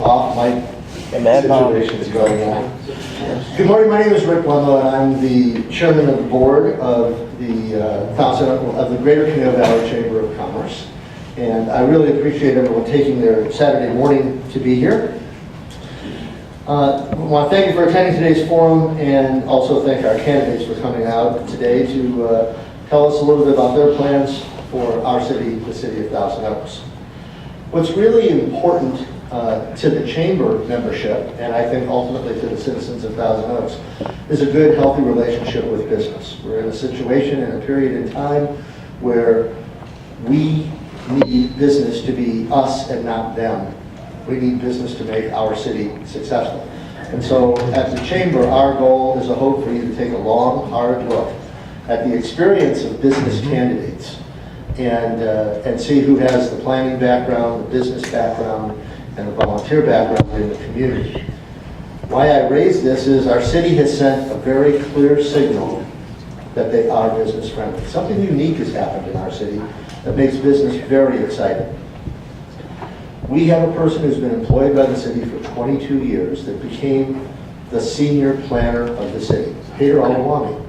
Off mic situation is going on. Good morning, my name is Rick Blumlow, and I'm the chairman of the board of the Greater Conejo Valley Chamber of Commerce. And I really appreciate everyone taking their Saturday morning to be here. I want to thank you for attending today's forum, and also thank our candidates for coming out today to tell us a little bit about their plans for our city, the city of Thousand Oaks. What's really important to the chamber membership, and I think ultimately to the citizens of Thousand Oaks, is a good, healthy relationship with business. We're in a situation and a period in time where we need business to be us and not them. We need business to make our city successful. And so at the chamber, our goal is a hope for you to take a long, hard look at the experience of business candidates and see who has the planning background, the business background, and a volunteer background in the community. Why I raise this is our city has sent a very clear signal that they are business friendly. Something unique has happened in our city that makes business very exciting. We have a person who's been employed by the city for 22 years that became the senior planner of the city, Peter Alawami.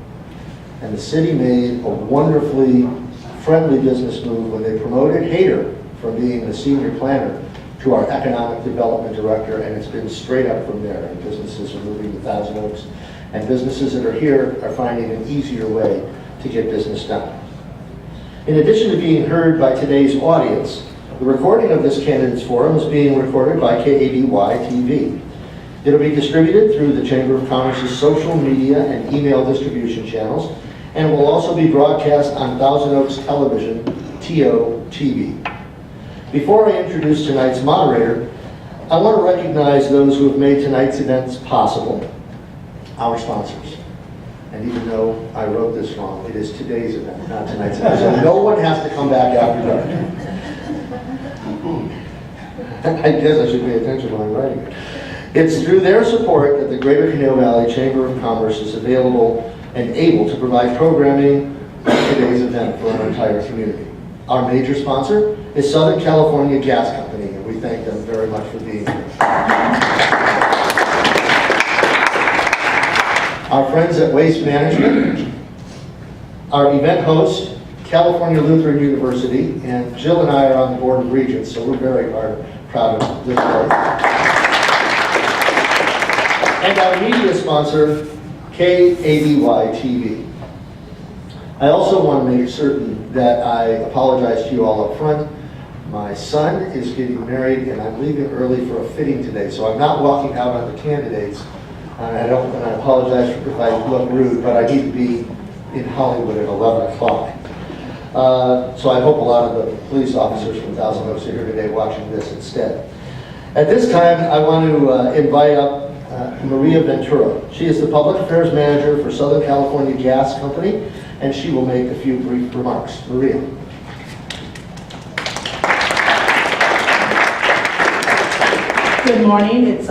And the city made a wonderfully friendly business move when they promoted Hader from being the senior planner to our economic development director, and it's been straight up from there. And businesses are moving to Thousand Oaks, and businesses that are here are finding an easier way to get business done. In addition to being heard by today's audience, the recording of this candidates forum is being recorded by KABY TV. It'll be distributed through the Chamber of Commerce's social media and email distribution channels, and will also be broadcast on Thousand Oaks Television, TO-TV. Before I introduce tonight's moderator, I want to recognize those who have made tonight's events possible, our sponsors. And even though I wrote this wrong, it is today's event, not tonight's event. So no one has to come back after dark. I guess I should pay attention when I'm writing it. It's through their support that the Greater Conejo Valley Chamber of Commerce is available and able to provide programming like today's event for our entire community. Our major sponsor is Southern California Gas Company, and we thank them very much for being here. Our friends at Waste Management, our event host, California Lutheran University, and Jill and I are on the board of regents, so we're very proud of this board. And our media sponsor, KABY TV. I also want to make certain that I apologize to you all up front. My son is getting married, and I'm leaving early for a fitting today, so I'm not walking out on the candidates. And I apologize if I look rude, but I need to be in Hollywood at 11 o'clock. So I hope a lot of the police officers from Thousand Oaks are here today watching this instead. At this time, I want to invite up Maria Ventura. She is the Public Affairs Manager for Southern California Gas Company, and she will make a few brief remarks. Maria. Good morning. It's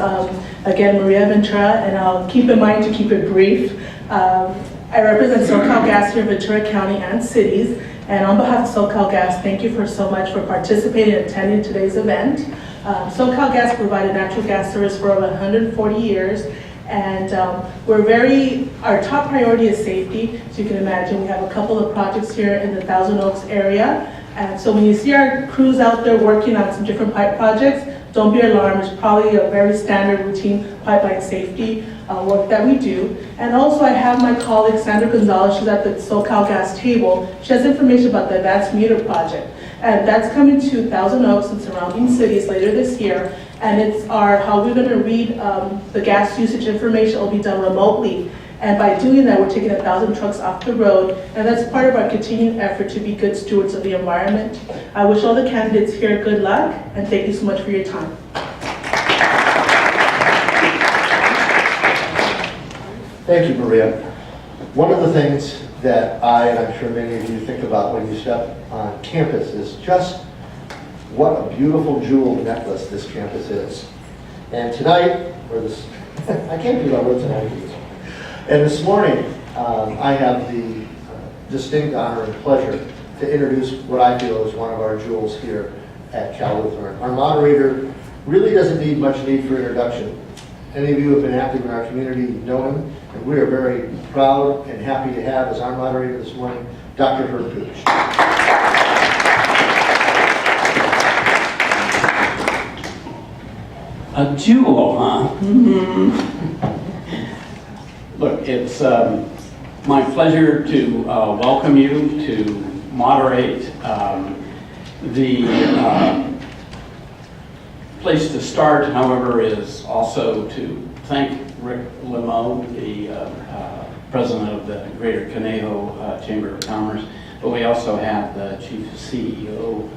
again Maria Ventura, and I'll keep in mind to keep it brief. I represent SoCal Gas here in Ventura County and cities, and on behalf of SoCal Gas, thank you for so much for participating and attending today's event. SoCal Gas provided natural gas service for over 140 years, and our top priority is safety. As you can imagine, we have a couple of projects here in the Thousand Oaks area, and so when you see our crews out there working on some different pipe projects, don't be alarmed. It's probably a very standard routine pipeline safety work that we do. And also I have my colleague Sandra Gonzalez. She's at the SoCal Gas table. She has information about the Advanced Meter Project. And that's coming to Thousand Oaks and surrounding cities later this year. And it's how we're going to read the gas usage information. It will be done remotely. And by doing that, we're taking 1,000 trucks off the road. And that's part of our continuing effort to be good stewards of the environment. I wish all the candidates here good luck, and thank you so much for your time. Thank you, Maria. One of the things that and I'm sure many of you think about when you step on campus is just what a beautiful jeweled necklace this campus is. And tonight, I can't believe I wrote tonight. And this morning, I have the distinct honor and pleasure to introduce what I feel is one of our jewels here at Cal Lutheran. Our moderator really doesn't need much need for introduction. Any of you who have been active in our community know him, and we are very proud and happy to have as our moderator this morning, Dr. Herb Gooch. A jewel, huh? Look, it's my pleasure to welcome you to moderate the place to start, however, is also to thank Rick Limo, the president of the Greater Conejo Chamber of Commerce, but we also have the chief CEO,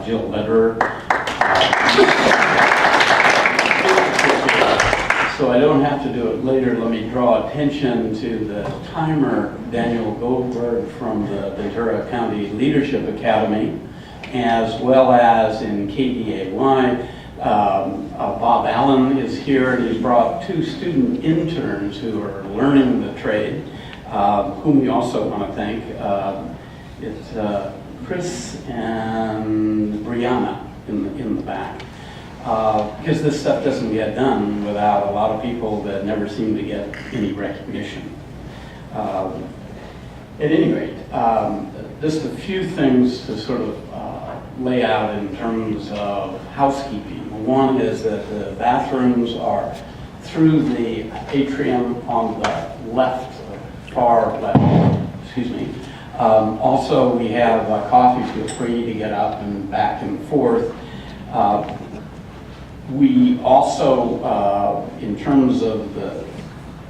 Jill Lederer. So I don't have to do it later. Let me draw attention to the timer, Daniel Goldberg from the Ventura County Leadership Academy, as well as in KDAY. Bob Allen is here, and he's brought 2 student interns who are learning the trade, whom we also want to thank. It's Chris and Brianna in the back. Because this stuff doesn't get done without a lot of people that never seem to get any recognition. At any rate, just a few things to sort of lay out in terms of housekeeping. One is that the bathrooms are through the atrium on the left, far left, excuse me. Also, we have coffee. Feel free to get up and back and forth. We also, in terms of the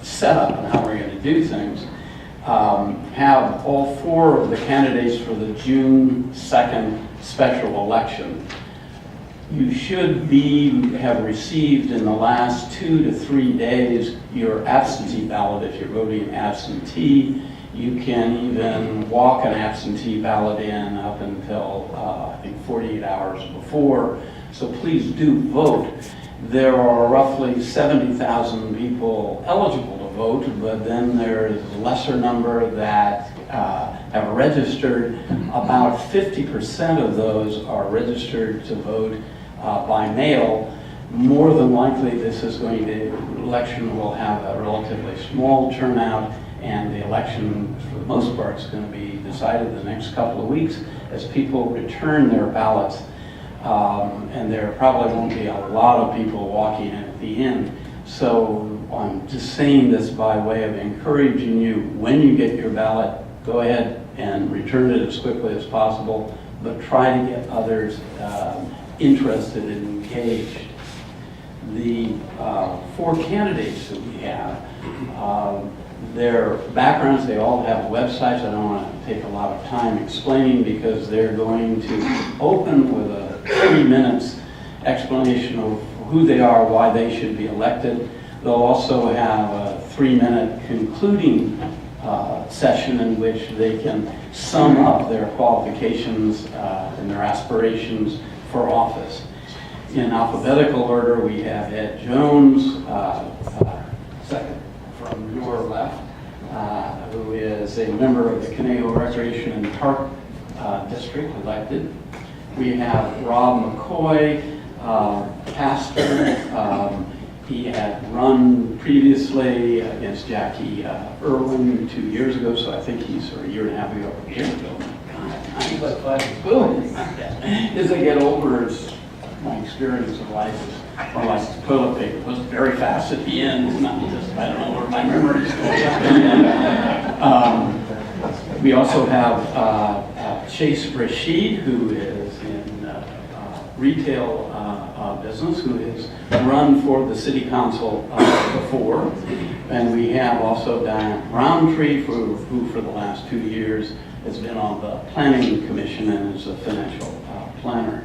setup and how we're going to do things, have all 4 of the candidates for the June 2nd special election. You should have received in the last 2 to 3 days your absentee ballot if you're voting absentee. You can even walk an absentee ballot in up until, I think, 48 hours before. So please do vote. There are roughly 70,000 people eligible to vote, but then there's a lesser number that have registered. About 50% of those are registered to vote by mail. More than likely, election will have a relatively small turnout, and the election, for the most part, is going to be decided the next couple of weeks as people return their ballots. And there probably won't be a lot of people walking in at the end. So I'm just saying this by way of encouraging you, when you get your ballot, go ahead and return it as quickly as possible, but try to get others interested and engaged. The 4 candidates that we have, their backgrounds, they all have websites. I don't want to take a lot of time explaining because they're going to open with a 3 minutes explanation of who they are, why they should be elected. They'll also have a 3-minute concluding session in which they can sum up their qualifications and their aspirations for office. In alphabetical order, we have Ed Jones, second from your left, who is a member of the Conejo Recreation and Park District, elected. We have Rob McCoy, pastor. He had run previously against Jackie Irwin 2 years ago, so I think he's, or a year and a half ago, boom. As I get older, my experience of life is more like toilet paper. It was very fast at the end, not just, I don't know where my memory is going. We also have Chase Rashid, who is in retail business, who has run for the city council before. And we have also Diane Roundtree, who for the last 2 years has been on the planning commission and is a financial planner.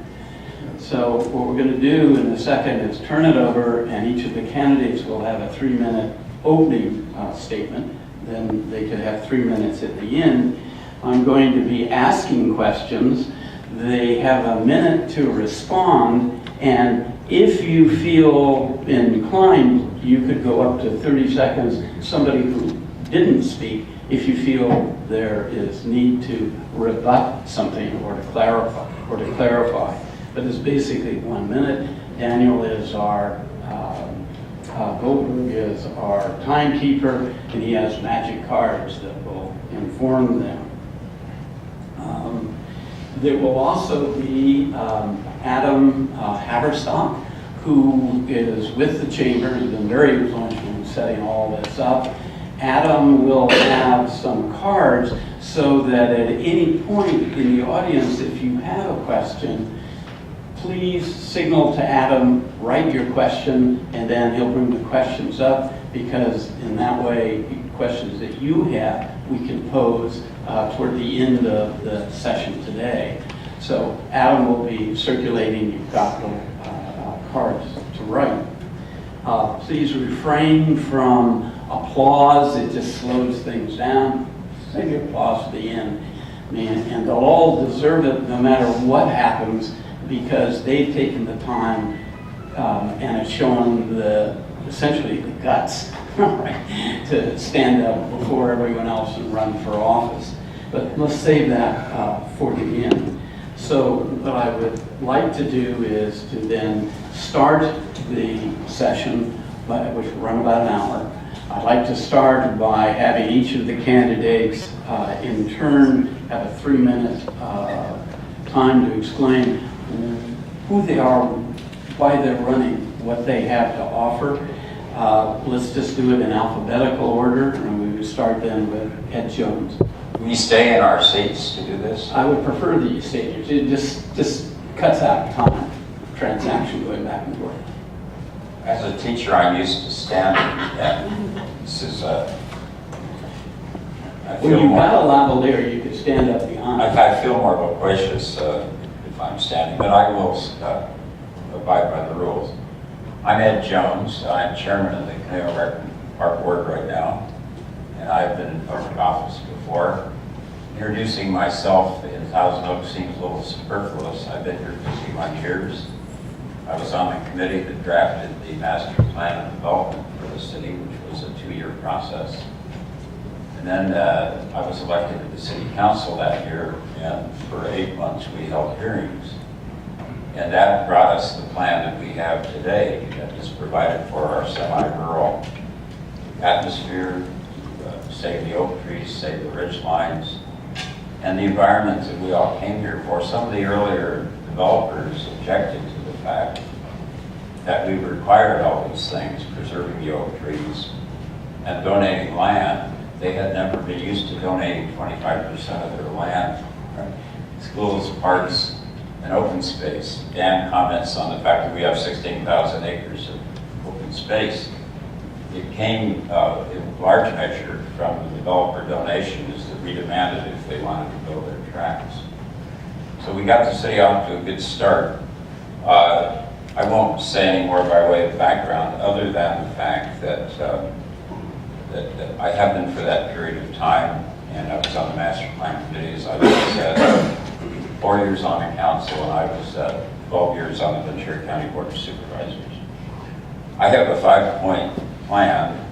So what we're going to do in a second is turn it over, and each of the candidates will have a 3-minute opening statement. Then they could have 3 minutes at the end. I'm going to be asking questions. They have a minute to respond, and if you feel inclined, you could go up to 30 seconds. Somebody who didn't speak, if you feel there is need to rebut something or to clarify. But it's basically 1 minute. Daniel is our, Goldberg is our timekeeper, and he has magic cards that will inform them. There will also be Adam Haverstock, who is with the chamber, has been very influential in setting all this up. Adam will have some cards so that at any point in the audience, if you have a question, please signal to Adam, write your question, and then he'll bring the questions up, because in that way, questions that you have, we can pose toward the end of the session today. So Adam will be circulating, you've got little cards to write. Please refrain from applause, it just slows things down. Save your applause to the end. And they'll all deserve it no matter what happens, because they've taken the time and have shown essentially the guts right, to stand up before everyone else and run for office. But let's save that for the end. So what I would like to do is to then start the session, which will run about an hour. I'd like to start by having each of the candidates in turn have a 3-minute time to explain who they are, why they're running, what they have to offer. Let's just do it in alphabetical order, and we would start then with Ed Jones. We stay in our seats to do this? I would prefer that you stay here. It just cuts out time, transaction going back and forth. As a teacher, I'm used to standing, and this is When you've got a lavalier, you could stand up behind. I feel more loquacious if I'm standing, but I will abide by the rules. I'm Ed Jones. I'm chairman of the Conejo Park Board right now, and I've been in public office before. Introducing myself in Thousand Oaks seems a little superfluous. I've been here 51 years. I was on the committee that drafted the master plan of development for the city, which was a 2-year process. And then I was elected to the city council that year, and for 8 months we held hearings. And that brought us the plan that we have today that is provided for our semi-rural atmosphere, save the oak trees, save the ridge lines, and the environment that we all came here for. Some of the earlier developers objected to the fact that we required all these things, preserving the oak trees and donating land. They had never been used to donating 25% of their land, right? Schools, parks, and open space. Dan comments on the fact that we have 16,000 acres of open space. It came in large measure from the developer donations that we demanded if they wanted to build their tracks. So we got the city off to a good start. I won't say any more by way of background other than the fact that that I have been for that period of time, and I was on the master plan committee, as I said, 4 years on the council, and I was 12 years on the Ventura County Board of Supervisors. I have a 5-point plan: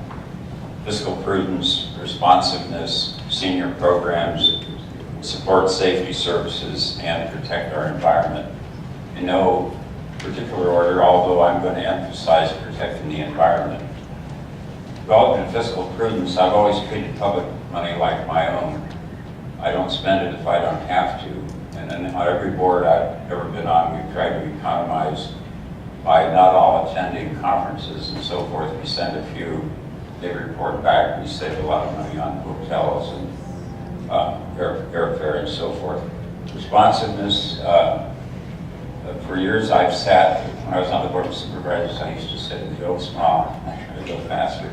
fiscal prudence, responsiveness, senior programs, support safety services, and protect our environment. In no particular order, although I'm going to emphasize protecting the environment. Developing fiscal prudence, I've always treated public money like my own. I don't spend it if I don't have to. And then on every board I've ever been on, we've tried to economize by not all attending conferences and so forth. We send a few, they report back, we save a lot of money on hotels and airfare and so forth. Responsiveness, for years I've sat, when I was on the Board of Supervisors, I used to sit in the Oaks Mall, I try to go faster.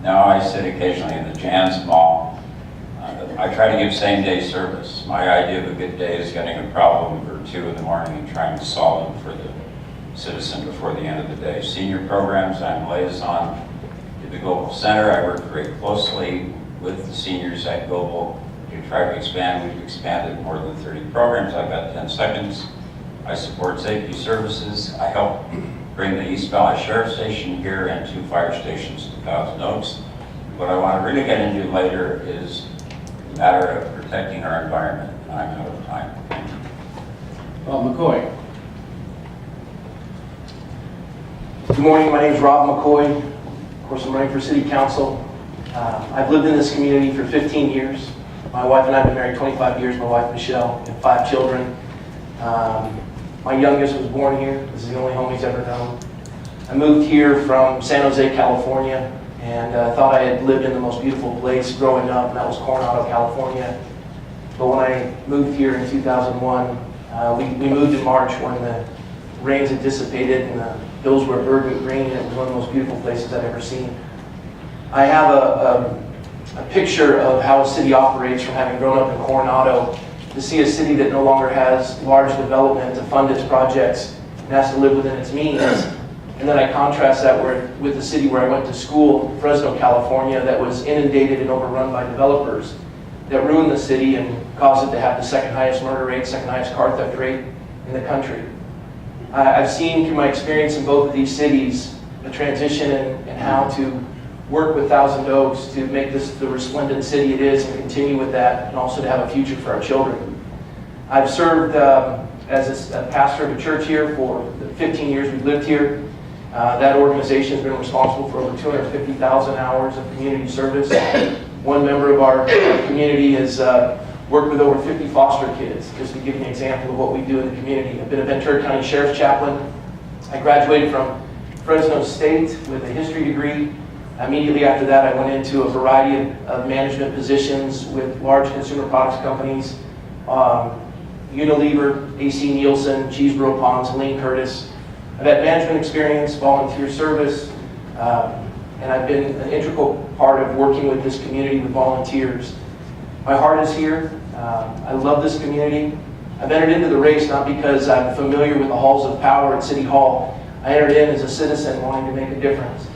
Now I sit occasionally in the Jan's Mall. I try to give same-day service. My idea of a good day is getting a problem or 2 in the morning and trying to solve them for the citizen before the end of the day. Senior programs, I'm liaison to the Global Center. I work very closely with the seniors at Global to try to expand. We've expanded more than 30 programs. I've got 10 seconds. I support safety services. I help bring the East Valley Sheriff Station here and 2 fire stations to Thousand Oaks. What I want to really get into later is the matter of protecting our environment. I'm out of time. Well, McCoy. Good morning, my name is Rob McCoy. Of course, I'm running for City Council. I've lived in this community for 15 years. My wife and I have been married 25 years, my wife Michelle, and 5 children. My youngest was born here. This is the only home he's ever known. I moved here from San Jose, California, and thought I had lived in the most beautiful place growing up, and that was Coronado, California. But when I moved here in 2001, we moved in March when the rains had dissipated and the hills were verdant green, and it was one of the most beautiful places I've ever seen. I have a picture of how a city operates from having grown up in Coronado, to see a city that no longer has large development to fund its projects and has to live within its means. And then I contrast that with the city where I went to school, Fresno, California, that was inundated and overrun by developers that ruined the city and caused it to have the second highest murder rate, second highest car theft rate in the country. I've seen through my experience in both of these cities a transition in how to work with Thousand Oaks to make this the resplendent city it is and continue with that, and also to have a future for our children. I've served as a pastor of a church here for the 15 years we've lived here. That organization has been responsible for over 250,000 hours of community service. One member of our community has worked with over 50 foster kids, just to give you an example of what we do in the community. I've been a Ventura County Sheriff's Chaplain. I graduated from Fresno State with a history degree. Immediately after that, I went into a variety of management positions with large consumer products companies, Unilever, AC Nielsen, Cheeseboro Ponds, Lane Curtis. I've had management experience, volunteer service, and I've been an integral part of working with this community with volunteers. My heart is here. I love this community. I've entered into the race not because I'm familiar with the halls of power at City Hall. I entered in as a citizen wanting to make a difference.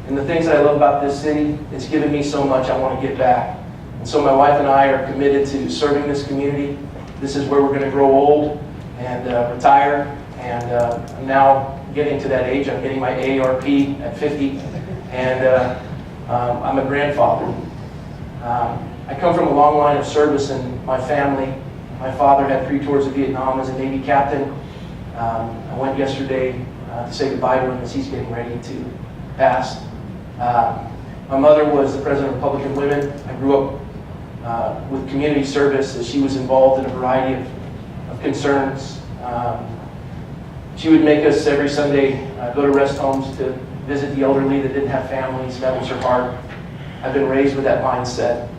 And the things that I love about this city, it's given me so much I want to give back. And so my wife and I are committed to serving this community. This is where we're going to grow old and retire. And I'm now getting to that age. I'm getting my AARP at 50. And I'm a grandfather. I come from a long line of service in my family. My father had 3 tours of Vietnam as a Navy captain. I went yesterday to say goodbye to him as he's getting ready to pass. My mother was the president of Republican Women. I grew up with community service as she was involved in a variety of concerns. She would make us every Sunday go to rest homes to visit the elderly that didn't have families. That was her heart. I've been raised with that mindset.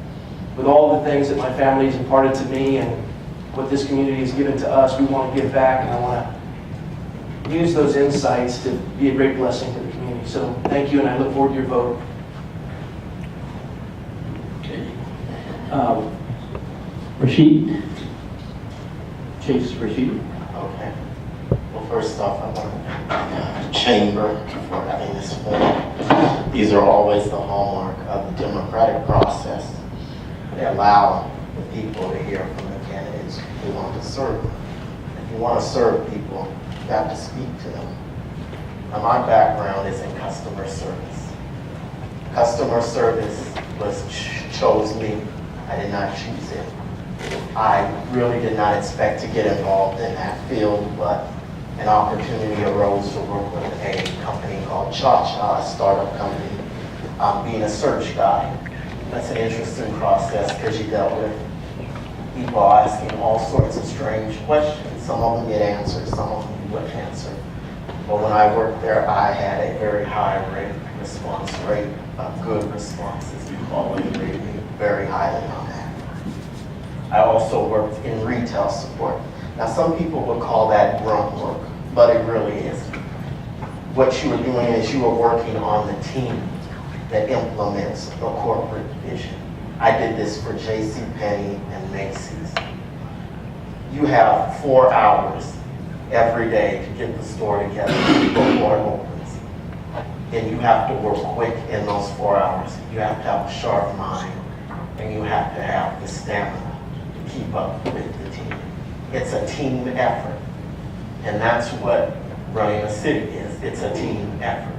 With all the things that my family has imparted to me and what this community has given to us, we want to give back, and I want to use those insights to be a great blessing to the community. So thank you, and I look forward to your vote. Okay. Rashid? Chase Rashid? Okay. Well, first off, I want to thank the Chamber for having this forum. These are always the hallmark of the democratic process. They allow the people to hear from the candidates who want to serve them. If you want to serve people, you have to speak to them. Now, my background is in customer service. Customer service chose me. I did not choose it. I really did not expect to get involved in that field, but an opportunity arose to work with a company called Cha-Cha, a startup company, being a search guy. That's an interesting process because you dealt with people asking all sorts of strange questions. Some of them get answered, some of them you wouldn't answer. But when I worked there, I had a very high response rate of good responses. You always rated me very highly on that. I also worked in retail support. Now, some people would call that grunt work, but it really isn't. What you were doing is you were working on the team that implements the corporate vision. I did this for JCPenney and Macy's. You have 4 hours every day to get the store together before it opens. And you have to work quick in those 4 hours. You have to have a sharp mind, and you have to have the stamina to keep up with the team. It's a team effort. And that's what running a city is. It's a team effort.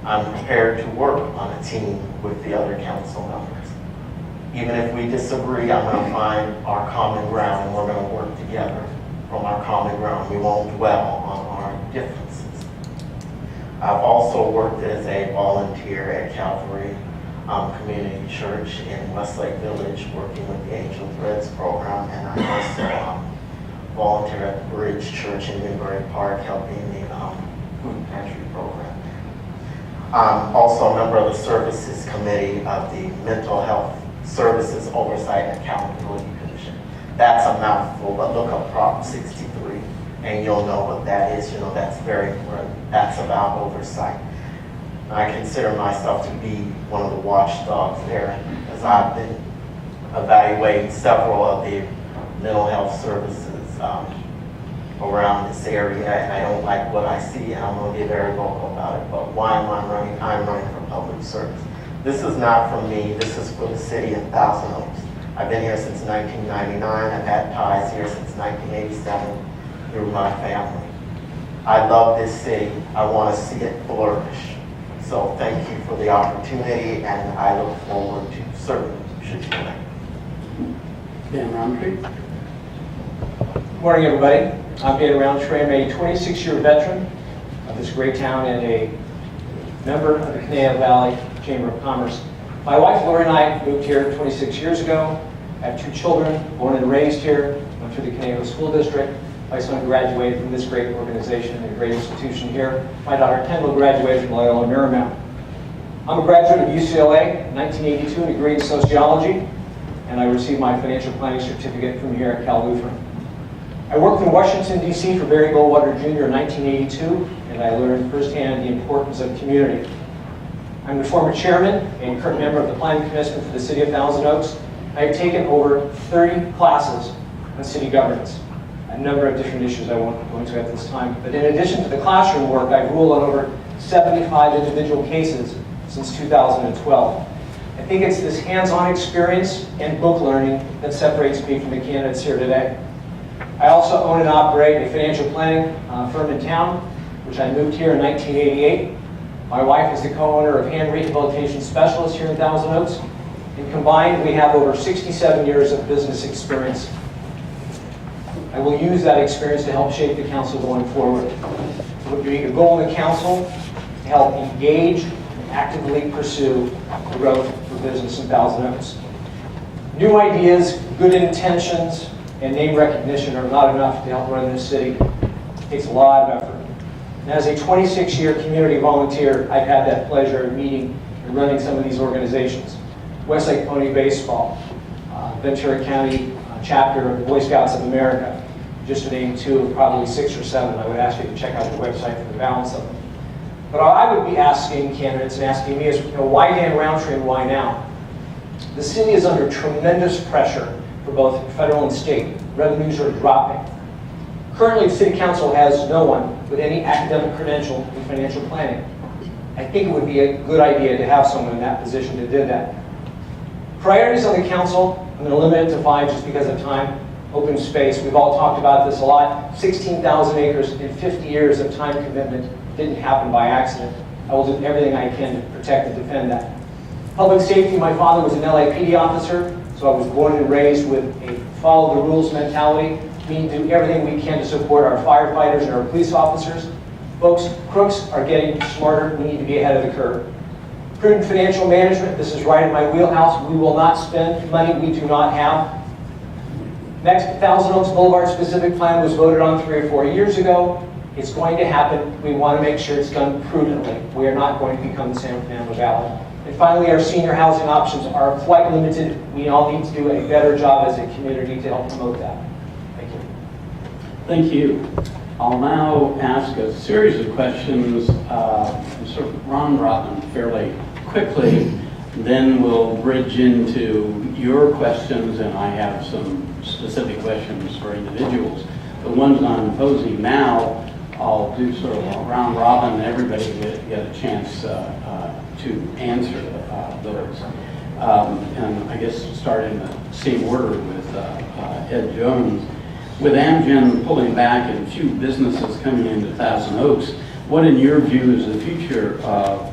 I'm prepared to work on a team with the other council members. Even if we disagree, I'm going to find our common ground, and we're going to work together from our common ground. We won't dwell on our differences. I've also worked as a volunteer at Calvary Community Church in Westlake Village, working with the Angel Threads program, and I also volunteer at the Bridge Church in Newbury Park, helping the food pantry program. I'm also a member of the Services Committee of the Mental Health Services Oversight and Accountability Commission. That's a mouthful, but look up Prop 63 and you'll know what that is. You know, that's very important. That's about oversight. I consider myself to be one of the watchdogs there, as I've been evaluating several of the mental health services around this area, and I don't like what I see, and I'm going to be very vocal about it. But why am I running? I'm running for public service. This is not for me. This is for the city of Thousand Oaks. I've been here since 1999. I've had ties here since 1987 through my family. I love this city. I want to see it flourish. So thank you for the opportunity, and I look forward to serving should you like. Dan Roundtree. Good morning, everybody. I'm Dan Roundtree. I'm a 26-year veteran of this great town and a member of the Conejo Valley Chamber of Commerce. My wife, Lori, and I moved here 26 years ago. I have 2 children, born and raised here, went through the Conejo School District. My son graduated from this great organization and a great institution here. My daughter, Kendall, graduated from Loyola Marymount. I'm a graduate of UCLA in 1982, a degree in sociology, and I received my financial planning certificate from here at Cal Lutheran. I worked in Washington, D.C. for Barry Goldwater Jr. in 1982, and I learned firsthand the importance of community. I'm the former chairman and current member of the Planning Commission for the City of Thousand Oaks. I have taken over 30 classes on city governance, a number of different issues I won't go into at this time. But in addition to the classroom work, I've ruled on over 75 individual cases since 2012. I think it's this hands-on experience and book learning that separates me from the candidates here today. I also own and operate a financial planning firm in town, which I moved here in 1988. My wife is the co-owner of Hand Rehabilitation Specialists here in Thousand Oaks. And combined, we have over 67 years of business experience. I will use that experience to help shape the council going forward. It would be a goal in the council to help engage and actively pursue growth for business in Thousand Oaks. New ideas, good intentions, and name recognition are not enough to help run this city. It takes a lot of effort. And as a 26-year community volunteer, I've had that pleasure of meeting and running some of these organizations. Westlake Pony Baseball, Ventura County chapter of the Boy Scouts of America, just to name 2 of probably 6 or 7. I would ask you to check out the website for the balance of them. But I would be asking candidates and asking me is, why Dan Roundtree and why now? The city is under tremendous pressure for both federal and state. Revenues are dropping. Currently, the City Council has no one with any academic credential in financial planning. I think it would be a good idea to have someone in that position that did that. Priorities on the council, I'm going to limit it to 5 just because of time. Open space, we've all talked about this a lot. 16,000 acres in 50 years of time commitment didn't happen by accident. I will do everything I can to protect and defend that. Public safety, my father was an LAPD officer, so I was born and raised with a follow the rules mentality. We need to do everything we can to support our firefighters and our police officers. Folks, crooks are getting smarter. We need to be ahead of the curve. Prudent financial management, this is right in my wheelhouse. We will not spend money we do not have. Next, Thousand Oaks Boulevard specific plan was voted on 3 or 4 years ago. It's going to happen. We want to make sure it's done prudently. We are not going to become the San Fernando Valley. And finally, our senior housing options are quite limited. We all need to do a better job as a community to help promote that. Thank you. Thank you. I'll now ask a series of questions, sort of round robin fairly quickly. Then we'll bridge into your questions, and I have some specific questions for individuals. The ones I'm posing now, I'll do sort of a round robin, and everybody get a chance to answer those. And I guess start in the same order with Ed Jones. With Amgen pulling back and few businesses coming into Thousand Oaks, what in your view is the future of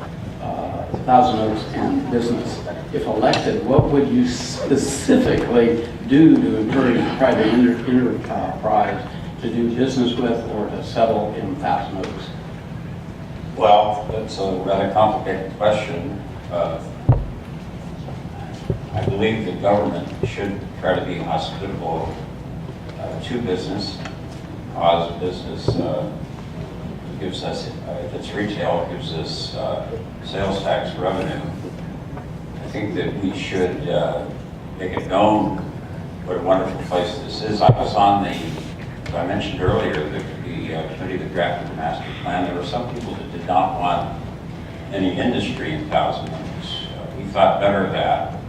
Thousand Oaks and business? If elected, what would you specifically do to encourage private enterprise to do business with or to settle in Thousand Oaks? Well, that's a rather complicated question. I believe the government should try to be hospitable to business, because business gives us, if it's retail, gives us sales tax revenue. I think that we should make it known what a wonderful place this is. I was on the, as I mentioned earlier, the committee that drafted the master plan. There were some people that did not want any industry in Thousand Oaks. We thought better of that.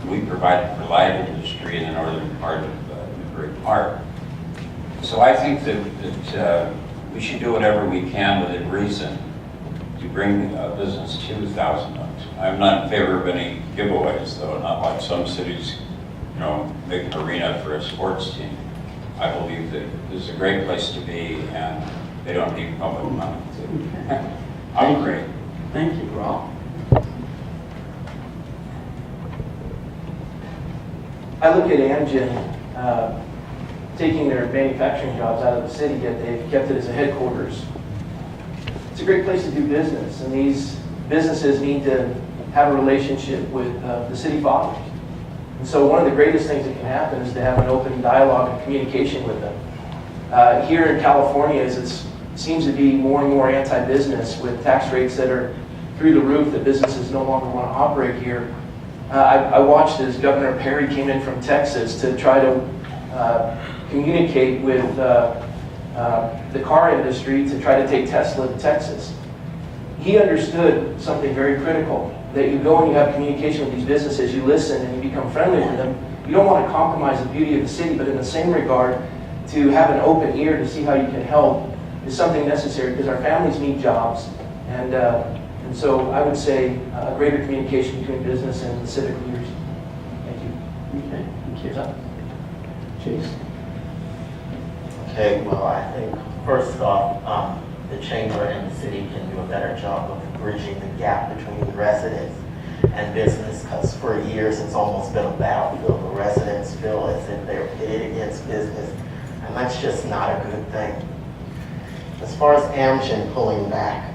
We provided for light industry in the northern part of Newbury Park. So I think that we should do whatever we can within reason to bring business to Thousand Oaks. I'm not in favor of any giveaways, though, not like some cities, you know, make an arena for a sports team. I believe that this is a great place to be, and they don't need public money to operate. Thank you, Rob. I look at Amgen taking their manufacturing jobs out of the city, yet they've kept it as a headquarters. It's a great place to do business, and these businesses need to have a relationship with the city fathers. And so one of the greatest things that can happen is to have an open dialogue and communication with them. Here in California, as it seems to be more and more anti-business with tax rates that are through the roof, that businesses no longer want to operate here. I watched as Governor Perry came in from Texas to try to communicate with the car industry to try to take Tesla to Texas. He understood something very critical, that you go and you have communication with these businesses, you listen and you become friendly with them. You don't want to compromise the beauty of the city, but in the same regard, to have an open ear to see how you can help is something necessary, because our families need jobs. And so I would say a greater communication between business and the civic leaders. Thank you. Okay, thank you. Chase? Okay, well, I think first off, the chamber and the city can do a better job of bridging the gap between residents and business, because for years it's almost been a battlefield. The residents feel as if they're pitted against business, and that's just not a good thing. As far as Amgen pulling back,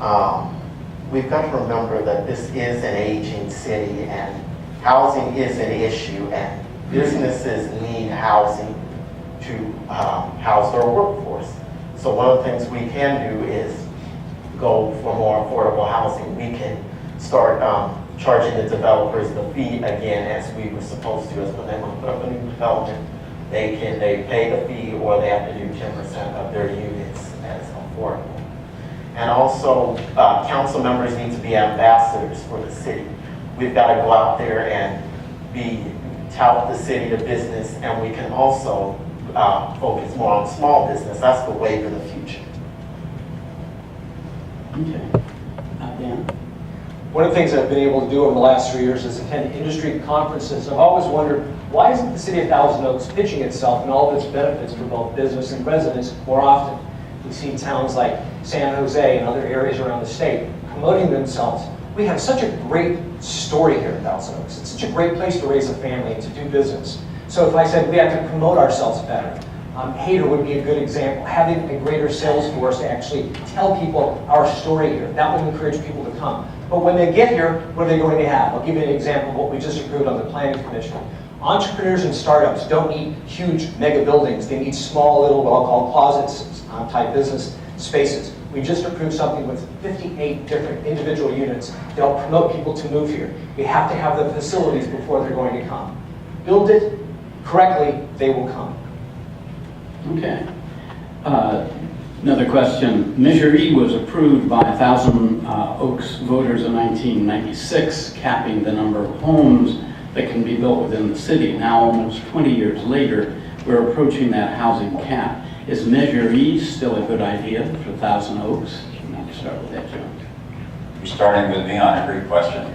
we've got to remember that this is an aging city, and housing is an issue, and businesses need housing to house their workforce. So one of the things we can do is go for more affordable housing. We can start charging the developers the fee again, as we were supposed to, as when they want to put up a new development. They pay the fee, or they have to do 10% of their units as affordable. And also, council members need to be ambassadors for the city. We've got to go out there and tout the city to business, and we can also focus more on small business. That's the wave of the future. Okay. Dan? One of the things I've been able to do over the last 3 years is attend industry conferences. I've always wondered, why isn't the city of Thousand Oaks pitching itself and all of its benefits for both business and residents more often? We've seen towns like San Jose and other areas around the state promoting themselves. We have such a great story here in Thousand Oaks. It's such a great place to raise a family and to do business. So if I said we have to promote ourselves better, Hayter would be a good example. Having a greater sales force to actually tell people our story here. That would encourage people to come. But when they get here, what are they going to have? I'll give you an example of what we just approved on the Planning Commission. Entrepreneurs and startups don't need huge mega buildings. They need small little, what I'll call closets type business spaces. We just approved something with 58 different individual units to help promote people to move here. We have to have the facilities before they're going to come. Build it correctly, they will come. Okay. Another question. Measure E was approved by Thousand Oaks voters in 1996, capping the number of homes that can be built within the city. Now, almost 20 years later, we're approaching that housing cap. Is Measure E still a good idea for Thousand Oaks? I'll start with that, Joe. You're starting with me on every question.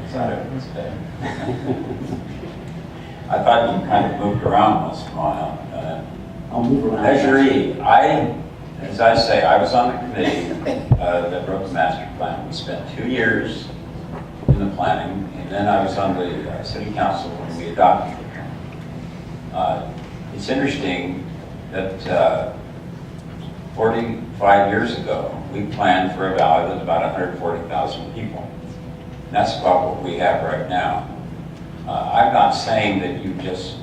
I thought you kind of moved around once in a while. I'll move around. Measure E, as I say, I was on the committee that wrote the master plan. We spent 2 years in the planning, and then I was on the city council when we adopted the plan. It's interesting that 45 years ago, we planned for a valley with about 140,000 people. And that's about what we have right now. I'm not saying that you just,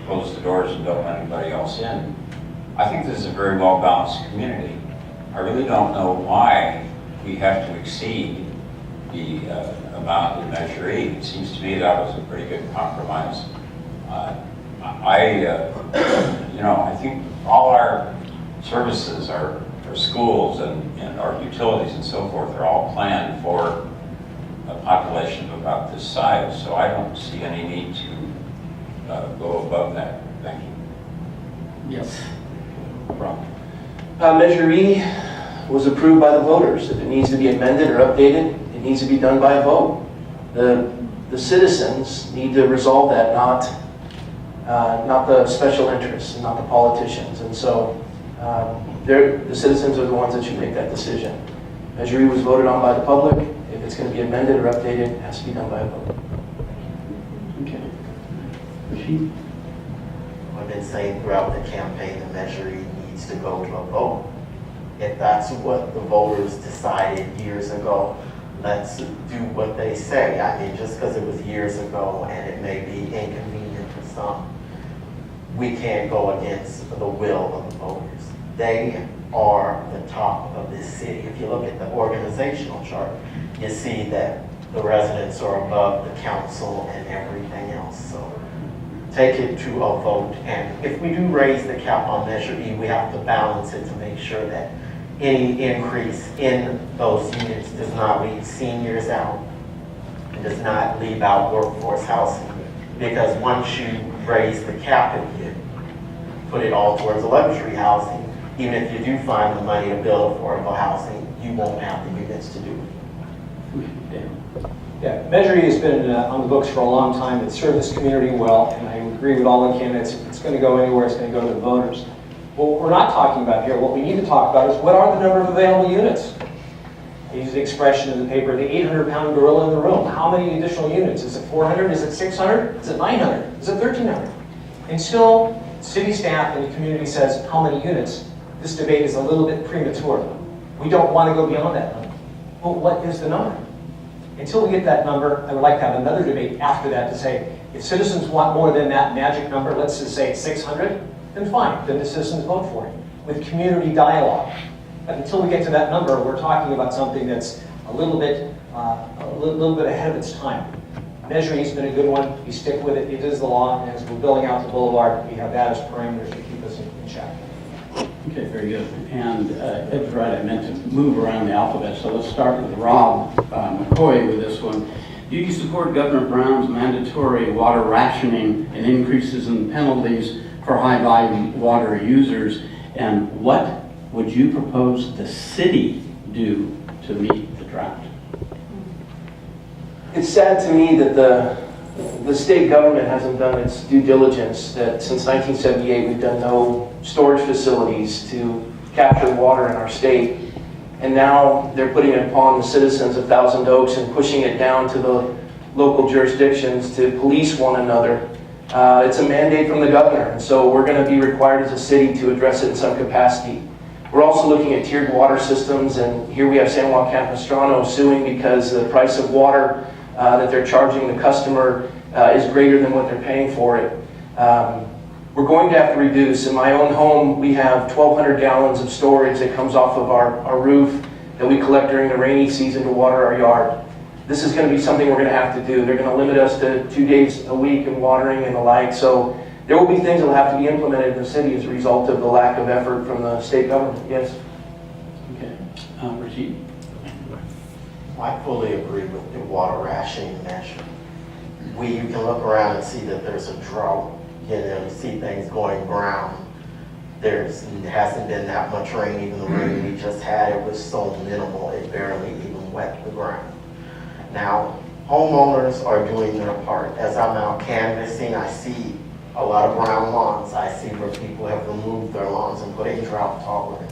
close the doors and don't let anybody else in. I think this is a very well-balanced community. I really don't know why we have to exceed the amount in Measure E. It seems to me that was a pretty good compromise. I think all our services, our schools and our utilities and so forth are all planned for a population of about this size, so I don't see any need to go above that. Thank you. Yes. No problem. Measure E was approved by the voters. If it needs to be amended or updated, it needs to be done by a vote. The citizens need to resolve that, not the special interests and not the politicians. And so the citizens are the ones that should make that decision. Measure E was voted on by the public. If it's going to be amended or updated, it has to be done by a vote. Okay. Rashid? I've been saying throughout the campaign that Measure E needs to go to a vote. If that's what the voters decided years ago, let's do what they say. I mean, just because it was years ago and it may be inconvenient for some, we can't go against the will of the voters. They are the top of this city. If you look at the organizational chart, you see that the residents are above the council and everything else. So take it to a vote. And if we do raise the cap on Measure E, we have to balance it to make sure that any increase in those units does not leave seniors out and does not leave out workforce housing. Because once you raise the cap and you put it all towards luxury housing, even if you do find the money to build affordable housing, you won't have the units to do it. Yeah, Measure E has been on the books for a long time. It's served this community well, and I agree with all the candidates. If it's going to go anywhere, it's going to go to the voters. What we're not talking about here, what we need to talk about is what are the number of available units? I use the expression in the paper, the 800-pound gorilla in the room. How many additional units? Is it 400? Is it 600? Is it 900? Is it 1,300? Until city staff and the community says how many units, this debate is a little bit premature. We don't want to go beyond that number. Well, what is the number? Until we get that number, I would like to have another debate after that to say, if citizens want more than that magic number, let's just say 600, then fine, then the citizens vote for it, with community dialogue. But until we get to that number, we're talking about something that's a little bit ahead of its time. Measure E's been a good one. We stick with it. It is the law. And as we're building out the boulevard, we have that as parameters to keep us in check. Okay, very good. And Ed's right, I meant to move around the alphabet, so let's start with Rob McCoy with this one. Do you support Governor Brown's mandatory water rationing and increases in penalties for high-volume water users? And what would you propose the city do to meet the drought? It's sad to me that the state government hasn't done its due diligence, that since 1978 we've done no storage facilities to capture water in our state. And now they're putting it upon the citizens of Thousand Oaks and pushing it down to the local jurisdictions to police one another. It's a mandate from the governor, and so we're going to be required as a city to address it in some capacity. We're also looking at tiered water systems, and here we have San Juan Capistrano suing because the price of water that they're charging the customer is greater than what they're paying for it. We're going to have to reduce. In my own home, we have 1,200 gallons of storage that comes off of our roof that we collect during the rainy season to water our yard. This is going to be something we're going to have to do. They're going to limit us to 2 days a week in watering and the like. So there will be things that will have to be implemented in the city as a result of the lack of effort from the state government. Yes. Okay. Rashid? I fully agree with the water rationing measure. You can look around and see that there's a drought. You see things going brown. It hasn't been that much rain. Even the rain we just had, it was so minimal, it barely even wet the ground. Now, homeowners are doing their part. As I'm out canvassing, I see a lot of brown lawns. I see where people have removed their lawns and put in drought-tolerant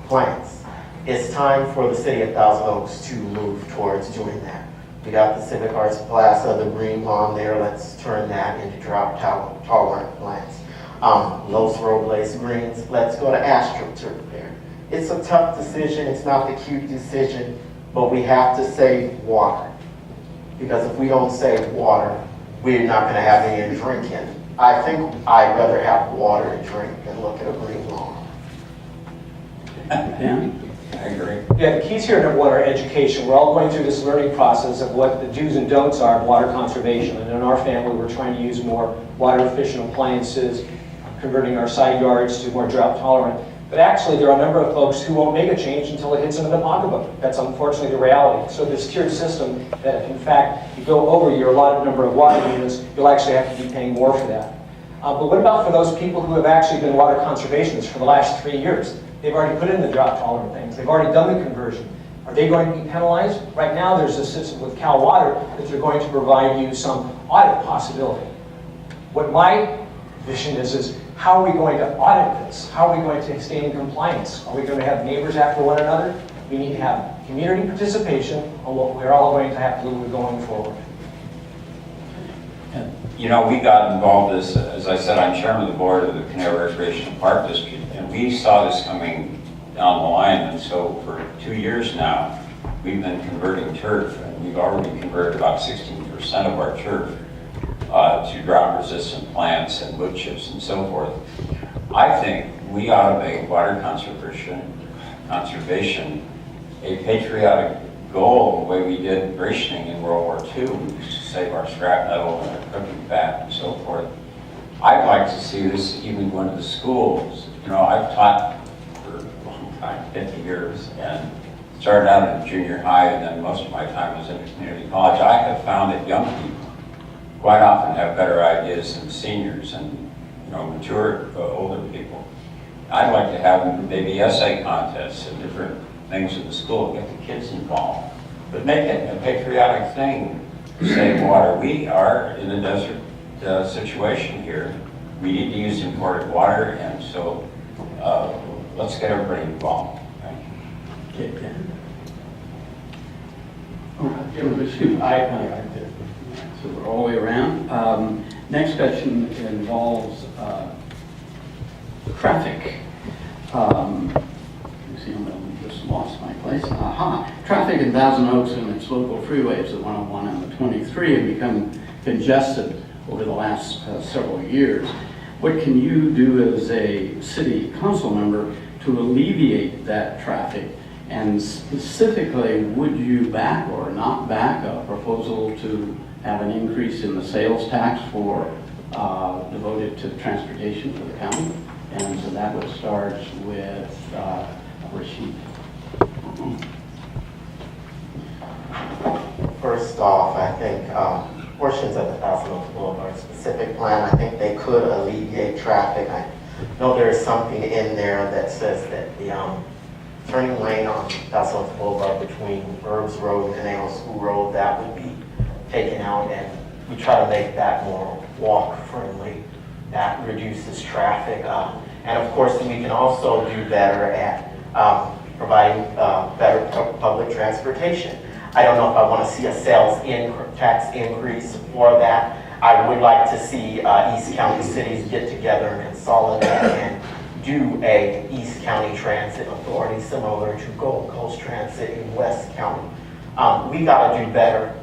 plants. It's time for the city of Thousand Oaks to move towards doing that. We got the Civic Arts Plaza, the green lawn there. Let's turn that into drought-tolerant plants. Los Robles greens, let's go to AstroTurf there. It's a tough decision, it's not the cute decision, but we have to save water. Because if we don't save water, we're not gonna have any drinking. I think I'd rather have water to drink than look at a green lawn. Dan? I agree. Yeah, the keys here, number one, are education. We're all going through this learning process of what the do's and don'ts are of water conservation. And in our family, we're trying to use more water-efficient appliances, converting our side yards to more drought-tolerant. But actually, there are a number of folks who won't make a change until it hits them in the pocketbook. That's unfortunately the reality. So this tiered system, that if in fact you go over your allotted number of water units, you'll actually have to be paying more for that. But what about for those people who have actually been water conservationists for the last 3 years? They've already put in the drought-tolerant things. They've already done the conversion. Are they going to be penalized? Right now, there's a system with Cal Water that they're going to provide you some audit possibility. What my vision is how are we going to audit this? How are we going to stay in compliance? Are we going to have neighbors after one another? We need to have community participation on what we're all going to have to do going forward. You know, we got involved, as I said, I'm chairman of the board of the Conejo Recreational Park District, and we saw this coming down the line, and so for 2 years now, we've been converting turf, and we've already converted about 16% of our turf to drought-resistant plants and wood chips and so forth. I think we ought to make water conservation a patriotic goal, the way we did rationing in World War II, to save our scrap metal and our cooking fat and so forth. I'd like to see this even go into the schools. You know, I've taught for a long time, 50 years, and started out in junior high, and then most of my time was in community college. I have found that young people quite often have better ideas than seniors and, you know, mature older people. I'd like to have maybe essay contests and different things in the school, get the kids involved, but make it a patriotic thing to save water. We are in a desert situation here. We need to use imported water, and so let's get everybody involved. Thank you. Okay, Dan? Oh, excuse me. So we're all the way around. Next question involves traffic. You see, I just lost my place. Traffic in Thousand Oaks and its local freeways, the 101 and the 23, have become congested over the last several years. What can you do as a city council member to alleviate that traffic? And specifically, would you back or not back a proposal to have an increase in the sales tax for devoted to transportation for the county? And so that would start with Rashid. First off, I think portions of the Thousand Oaks Boulevard specific plan, I think they could alleviate traffic. I know there's something in there that says that the turning lane on Thousand Oaks Boulevard between Burbs Road and Conejo School Road, that would be taken out, and we try to make that more walk-friendly. That reduces traffic. And of course, we can also do better at providing better public transportation. I don't know if I want to see a sales tax increase for that. I would like to see East County cities get together and consolidate and do a East County Transit Authority similar to Gold Coast Transit in West County. We got to do better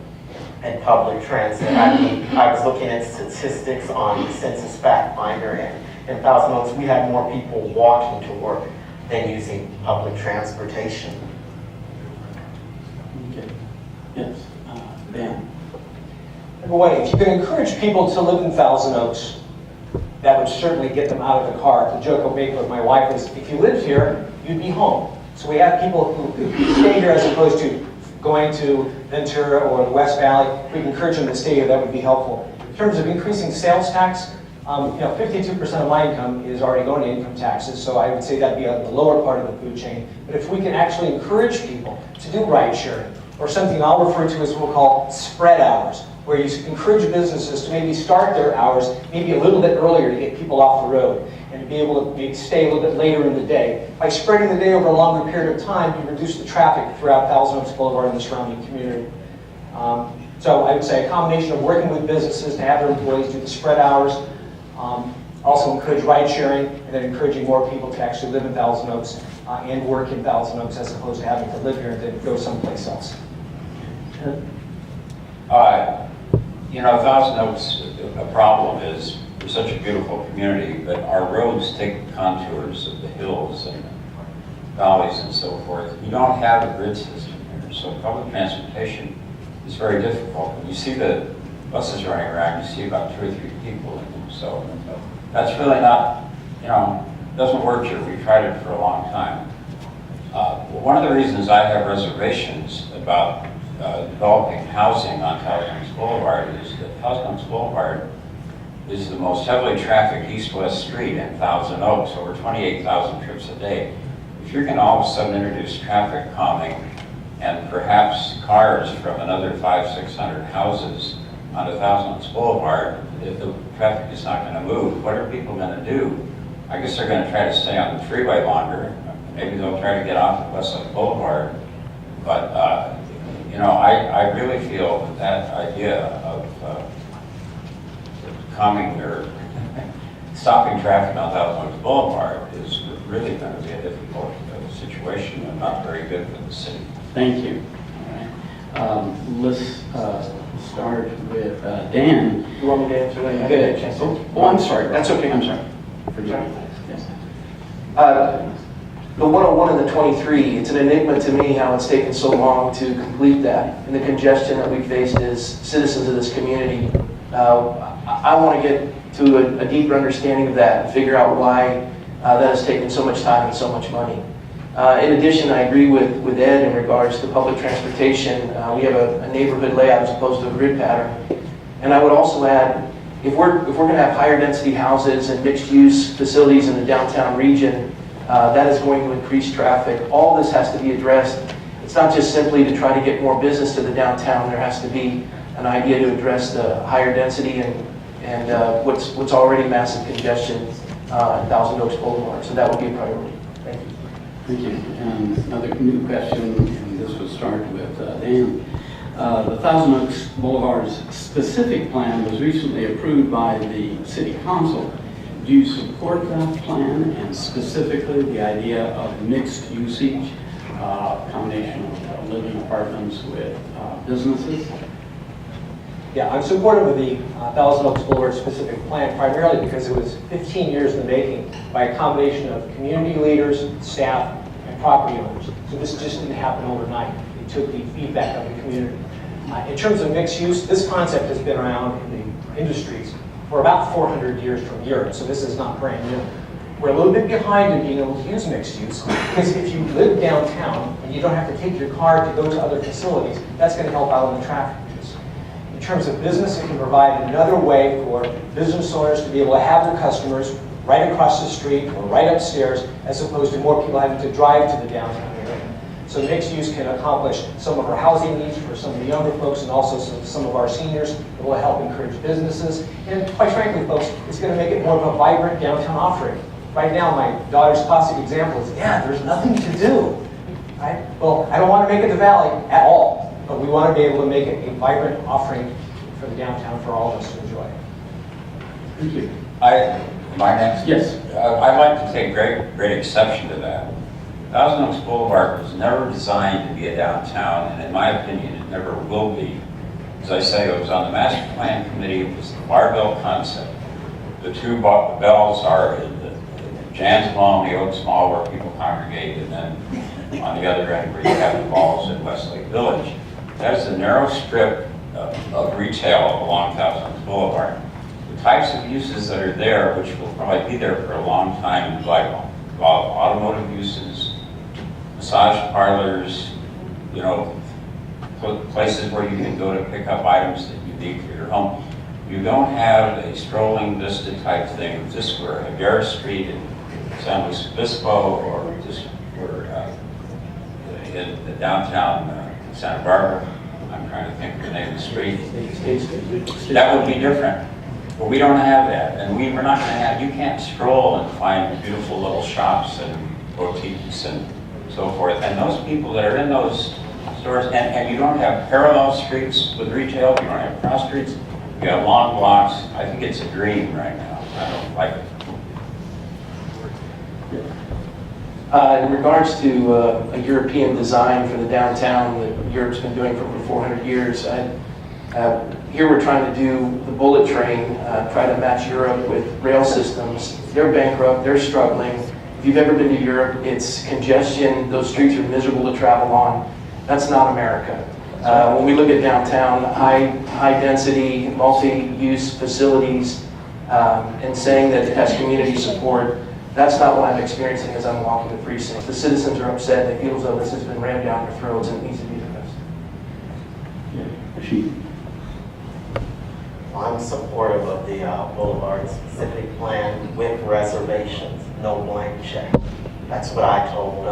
in public transit. I mean, I was looking at statistics on the Census Fact Finder, and in Thousand Oaks, we had more people walking to work than using public transportation. Okay. Yes, Dan. Number one, if you can encourage people to live in Thousand Oaks, that would certainly get them out of the car. The joke I make with my wife is, if you lived here, you'd be home. So we have people who stay here as opposed to going to Ventura or the West Valley. If we can encourage them to stay here, that would be helpful. In terms of increasing sales tax, 52% of my income is already going to income taxes, so I would say that'd be on the lower part of the food chain. But if we can actually encourage people to do ride sharing, or something I'll refer to as what we'll call spread hours, where you encourage businesses to maybe start their hours maybe a little bit earlier to get people off the road, and to be able to maybe stay a little bit later in the day. By spreading the day over a longer period of time, you reduce the traffic throughout Thousand Oaks Boulevard and the surrounding community. So I would say a combination of working with businesses to have their employees do the spread hours, also encourage ride sharing, and then encouraging more people to actually live in Thousand Oaks and work in Thousand Oaks as opposed to having to live here and then go someplace else. You know, Thousand Oaks, a problem is we're such a beautiful community, but our roads take the contours of the hills and the valleys and so forth. You don't have a grid system here, so public transportation is very difficult. When you see the buses running around, you see about 2 or 3 people in them. So that's really not, you know, doesn't work here. We've tried it for a long time. One of the reasons I have reservations about developing housing on Thousand Oaks Boulevard is that Thousand Oaks Boulevard is the most heavily trafficked east-west street in Thousand Oaks, over 28,000 trips a day. If you're going to all of a sudden introduce traffic calming and perhaps cars from another 500-600 houses onto Thousand Oaks Boulevard, if the traffic is not going to move, what are people going to do? I guess they're going to try to stay on the freeway longer. Maybe they'll try to get off at Westlake Boulevard. But, you know, I really feel that idea of calming or stopping traffic on Thousand Oaks Boulevard is really going to be a difficult situation and not very good for the city. Thank you. All right. Let's start with Dan. You want me to answer that? I didn't get a chance to. Oh, I'm sorry. That's okay. I'm sorry. Forgive me. Yes. The 101 and the 23, it's an enigma to me how it's taken so long to complete that. And the congestion that we faced as citizens of this community. I want to get to a deeper understanding of that and figure out why that has taken so much time and so much money. In addition, I agree with Ed in regards to public transportation. We have a neighborhood layout as opposed to a grid pattern. And I would also add, if we're going to have higher density houses and mixed use facilities in the downtown region, that is going to increase traffic. All this has to be addressed. It's not just simply to try to get more business to the downtown. There has to be an idea to address the higher density and what's already massive congestion at Thousand Oaks Boulevard. So that would be a priority. Thank you. Thank you. And another new question, and this will start with Dan. The Thousand Oaks Boulevard's specific plan was recently approved by the City Council. Do you support that plan and specifically the idea of mixed usage, combination of living apartments with businesses? Yeah, I'm supportive of the Thousand Oaks Boulevard specific plan primarily because it was 15 years in the making by a combination of community leaders, staff, and property owners. So this just didn't happen overnight. It took the feedback of the community. In terms of mixed use, this concept has been around in the industries for about 400 years from Europe, so this is not brand new. We're a little bit behind in being able to use mixed use because if you live downtown and you don't have to take your car to go to other facilities, that's going to help out on the traffic use. In terms of business, it can provide another way for business owners to be able to have their customers right across the street or right upstairs as opposed to more people having to drive to the downtown area. So mixed use can accomplish some of our housing needs for some of the younger folks and also some of our seniors. It will help encourage businesses. And quite frankly, folks, it's going to make it more of a vibrant downtown offering. Right now, my daughter's classic example is, yeah, there's nothing to do. Right? Well, I don't want to make it the valley at all, but we want to be able to make it a vibrant offering for the downtown for all of us to enjoy. Thank you. Am I next? Yes. I'd like to take great exception to that. Thousand Oaks Boulevard was never designed to be a downtown, and in my opinion, it never will be. As I say, it was on the master plan committee. It was the barbell concept. The two bells are the Jan's Mall and the Oaks Mall, where people congregate, and then on the other end, where you have the balls at Westlake Village. That is a narrow strip of retail along Thousand Oaks Boulevard. The types of uses that are there, which will probably be there for a long time, involve automotive uses, massage parlors, you know, places where you can go to pick up items that you need for your home. You don't have a strolling vista type thing, just where Rivera Street in San Luis Obispo or just where in the downtown Santa Barbara. I'm trying to think of the name of the street. That would be different. But we don't have that, and we're not going to have, you can't stroll and find beautiful little shops and boutiques and so forth. And those people that are in those stores, and you don't have parallel streets with retail, you don't have cross streets, you have long blocks. I think it's a dream right now. I don't like it. In regards to a European design for the downtown that Europe's been doing for over 400 years, here we're trying to do the bullet train, try to match Europe with rail systems. They're bankrupt, they're struggling. If you've ever been to Europe, it's congestion, those streets are miserable to travel on. That's not America. When we look at downtown, high density, multi-use facilities, and saying that it has community support, that's not what I'm experiencing as I'm walking the precinct. The citizens are upset, they feel as though this has been rammed down their throats and it needs to be addressed. Rashid. I'm supportive of the Boulevard specific plan with reservations, no blank check. That's what I told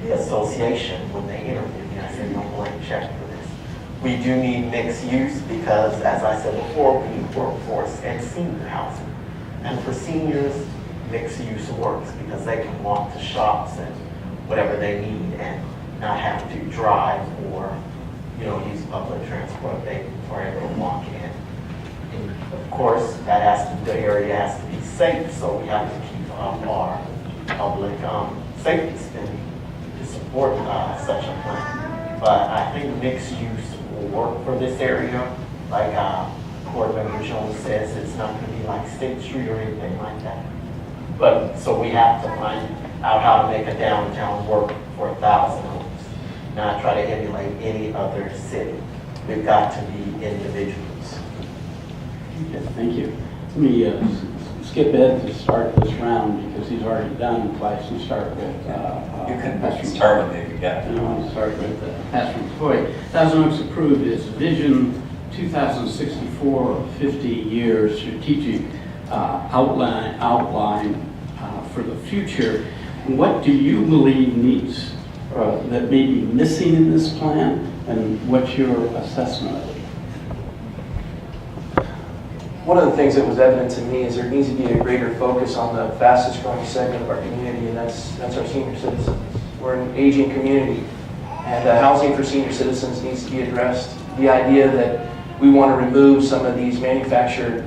the association when they interviewed me. I said, no blank check for this. We do need mixed use because, as I said before, we need workforce and senior housing. And for seniors, mixed use works because they can walk to shops and whatever they need and not have to drive or use public transport. They are able to walk in. And of course, the area has to be safe, so we have to keep up our public safety spending to support such a plan. But I think mixed use will work for this area. Like Board Member Jones says, it's not going to be like State Street or anything like that. But so we have to find out how to make a downtown work for 1,000 homes, not try to emulate any other city. We've got to be individuals. Okay, thank you. Let me skip Ed to start this round because he's already done twice and start with. You can start with it if you got I want to start with Pastor McCoy. 1,000 Oaks approved its Vision 2064 50-year strategic outline for the future. What do you believe needs that may be missing in this plan, and what's your assessment of it? One of the things that was evident to me is there needs to be a greater focus on the fastest growing segment of our community, and that's our senior citizens. We're an aging community, and housing for senior citizens needs to be addressed. The idea that we want to remove some of these manufactured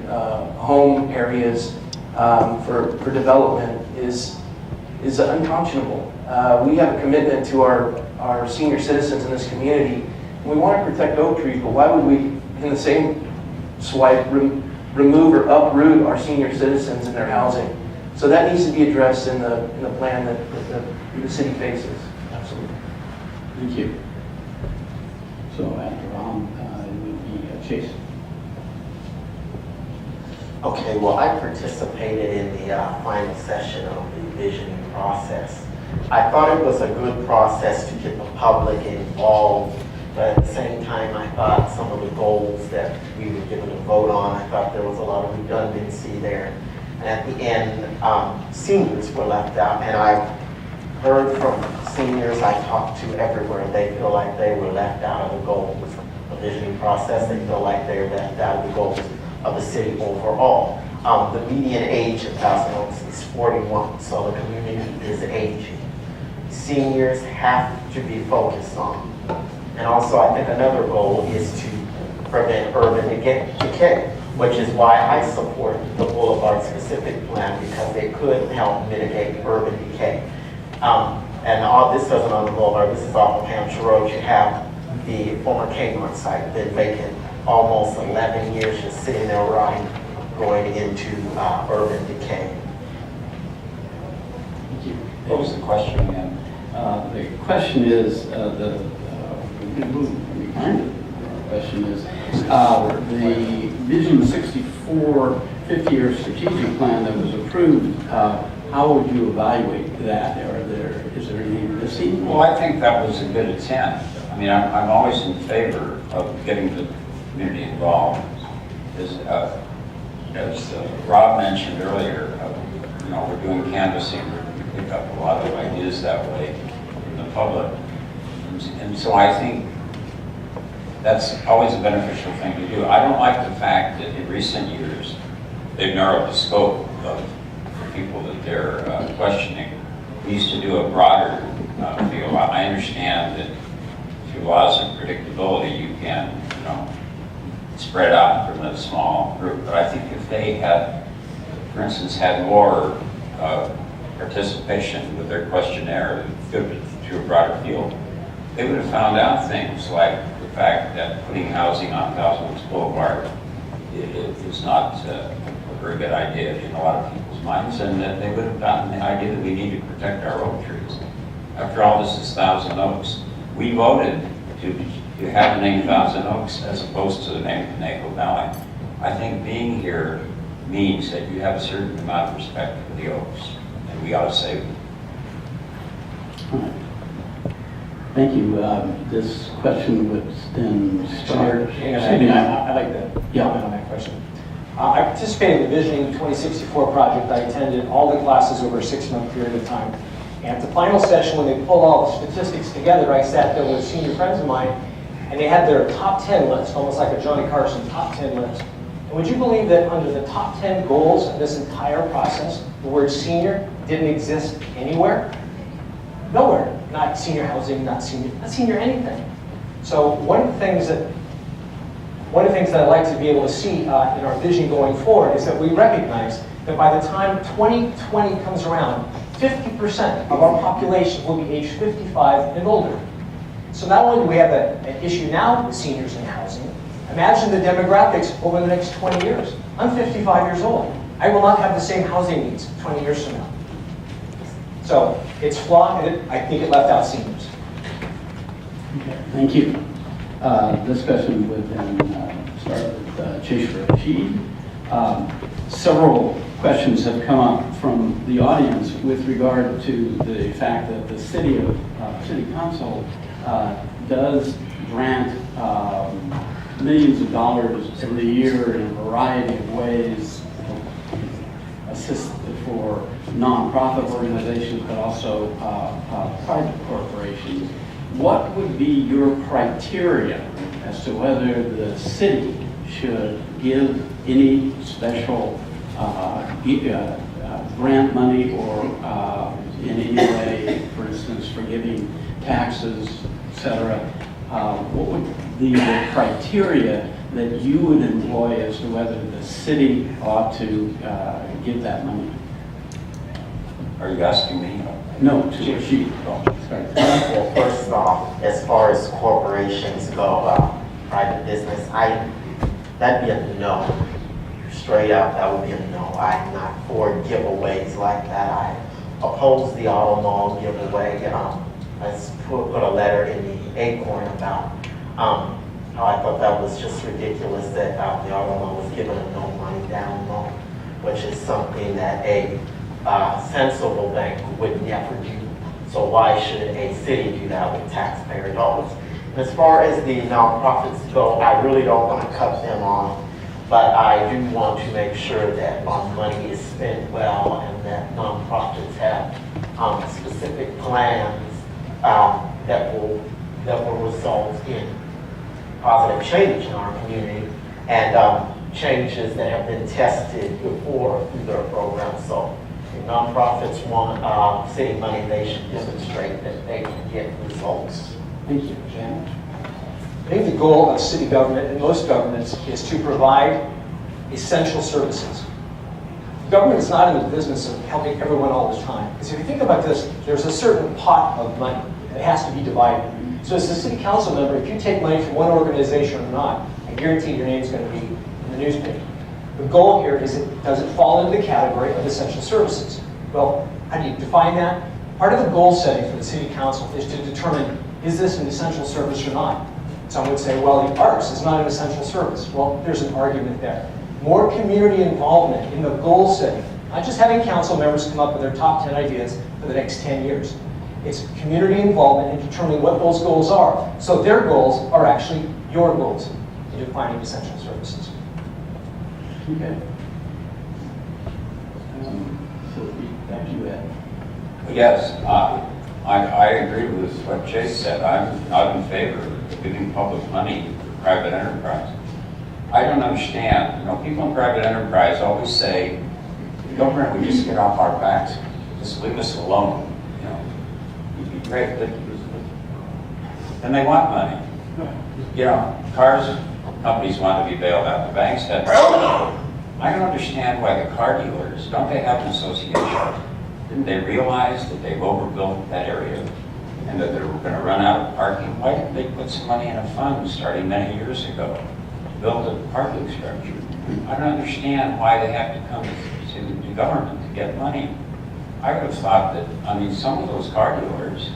home areas for development is unconscionable. We have a commitment to our senior citizens in this community. We want to protect oak trees, but why would we, in the same swipe, remove or uproot our senior citizens in their housing? So that needs to be addressed in the plan that the city faces. Absolutely. Thank you. So after Ron, it would be Chase. Okay, well, I participated in the final session of the visioning process. I thought it was a good process to get the public involved, but at the same time, I thought some of the goals that we were given a vote on, I thought there was a lot of redundancy there. And at the end, seniors were left out, and I heard from seniors I talked to everywhere. They feel like they were left out of the goals of the visioning process. They feel like they were left out of the goals of the city overall. The median age of 1,000 Oaks is 41, so the community is aging. Seniors have to be focused on. And also, I think another goal is to prevent urban decay, which is why I support the Boulevard specific plan, because it could help mitigate urban decay. And all this isn't on the Boulevard, this is off of Hampshire Road. You have the former Kmart site, been vacant almost 11 years, just sitting there rotting, going into urban decay. Thank you. What was the question again? The question is, the question is, the Vision 64 50-year strategic plan that was approved, how would you evaluate that? Is there anything missing? Well, I think that was a good attempt. I mean, I'm always in favor of getting the community involved. As Rob mentioned earlier, we're doing canvassing. We pick up a lot of ideas that way from the public. And so I think that's always a beneficial thing to do. I don't like the fact that in recent years, they've narrowed the scope of people that they're questioning. We used to do a broader field. I understand that through laws of predictability, you can, spread out from a small group. But I think if they had, for instance, had more participation with their questionnaire to a broader field, they would have found out things like the fact that putting housing on Thousand Oaks Boulevard is not a very good idea in a lot of people's minds, and that they would have gotten the idea that we need to protect our oak trees. After all, this is Thousand Oaks. We voted to have the name Thousand Oaks as opposed to the name Conejo Valley. I think being here means that you have a certain amount of respect for the oaks, and we ought to save them. All right. Thank you. This question would then start. I'd like to comment on that question. I participated in the Visioning 2064 project. I attended all the classes over a 6-month period of time. And at the final session, when they pulled all the statistics together, I sat there with senior friends of mine, and they had their top 10 list, almost like a Johnny Carson top 10 list. And would you believe that under the top 10 goals of this entire process, the word senior didn't exist anywhere? Nowhere. Not senior housing, not senior anything. So one of the things that I'd like to be able to see in our vision going forward is that we recognize that by the time 2020 comes around, 50% of our population will be age 55 and older. So not only do we have an issue now with seniors in housing, imagine the demographics over the next 20 years. I'm 55 years old. I will not have the same housing needs 20 years from now. So it's flawed, and I think it left out seniors. Okay, thank you. This question would then start with Cheshire Rashid. Several questions have come up from the audience with regard to the fact that the city council does grant millions of dollars every year in a variety of ways, assist for nonprofit organizations, but also private corporations. What would be your criteria as to whether the city should give any special grant money or in any way, for instance, forgiving taxes, etc.? What would be the criteria that you would employ as to whether the city ought to give that money? Are you asking me? No, to Rashid. Sorry. Well, first off, as far as corporations go, private business, that'd be a no. Straight up, that would be a no. I'm not for giveaways like that. I oppose the auto mall giveaway. Let's put a letter in the Acorn about I thought that was just ridiculous that the auto mall was given a no money down loan, which is something that a sensible bank would never do. So why should a city do that with taxpayer dollars? And as far as the nonprofits go, I really don't want to cut them off, but I do want to make sure that our money is spent well and that nonprofits have specific plans that will result in positive change in our community and changes that have been tested before through their programs. So if nonprofits want city money, they should demonstrate that they can get results. Thank you, Janet. I think the goal of city government and most governments is to provide essential services. Government is not in the business of helping everyone all the time. Because if you think about this, there's a certain pot of money that has to be divided. So as a city council member, if you take money from one organization or not, I guarantee your name's going to be in the newspaper. The goal here is, does it fall into the category of essential services? Well, how do you define that? Part of the goal setting for the city council is to determine, is this an essential service or not? Some would say, well, the arts is not an essential service. Well, there's an argument there. More community involvement in the goal setting, not just having council members come up with their top 10 ideas for the next 10 years. It's community involvement in determining what those goals are. So their goals are actually your goals in defining essential services. Okay. So back to you, Ed. Yes, I agree with what Chase said. I'm not in favor of giving public money to private enterprise. I don't understand. People in private enterprise always say, the government would just get off our backs, just leave us alone. You'd be great, but and they want money. Cars companies want to be bailed out. The banks have. I don't understand why the car dealers, don't they have an association? Didn't they realize that they've overbuilt that area and that they were going to run out of parking? Why didn't they put some money in a fund starting many years ago to build a parking structure? I don't understand why they have to come to the government to get money. I would have thought that, I mean, some of those car dealers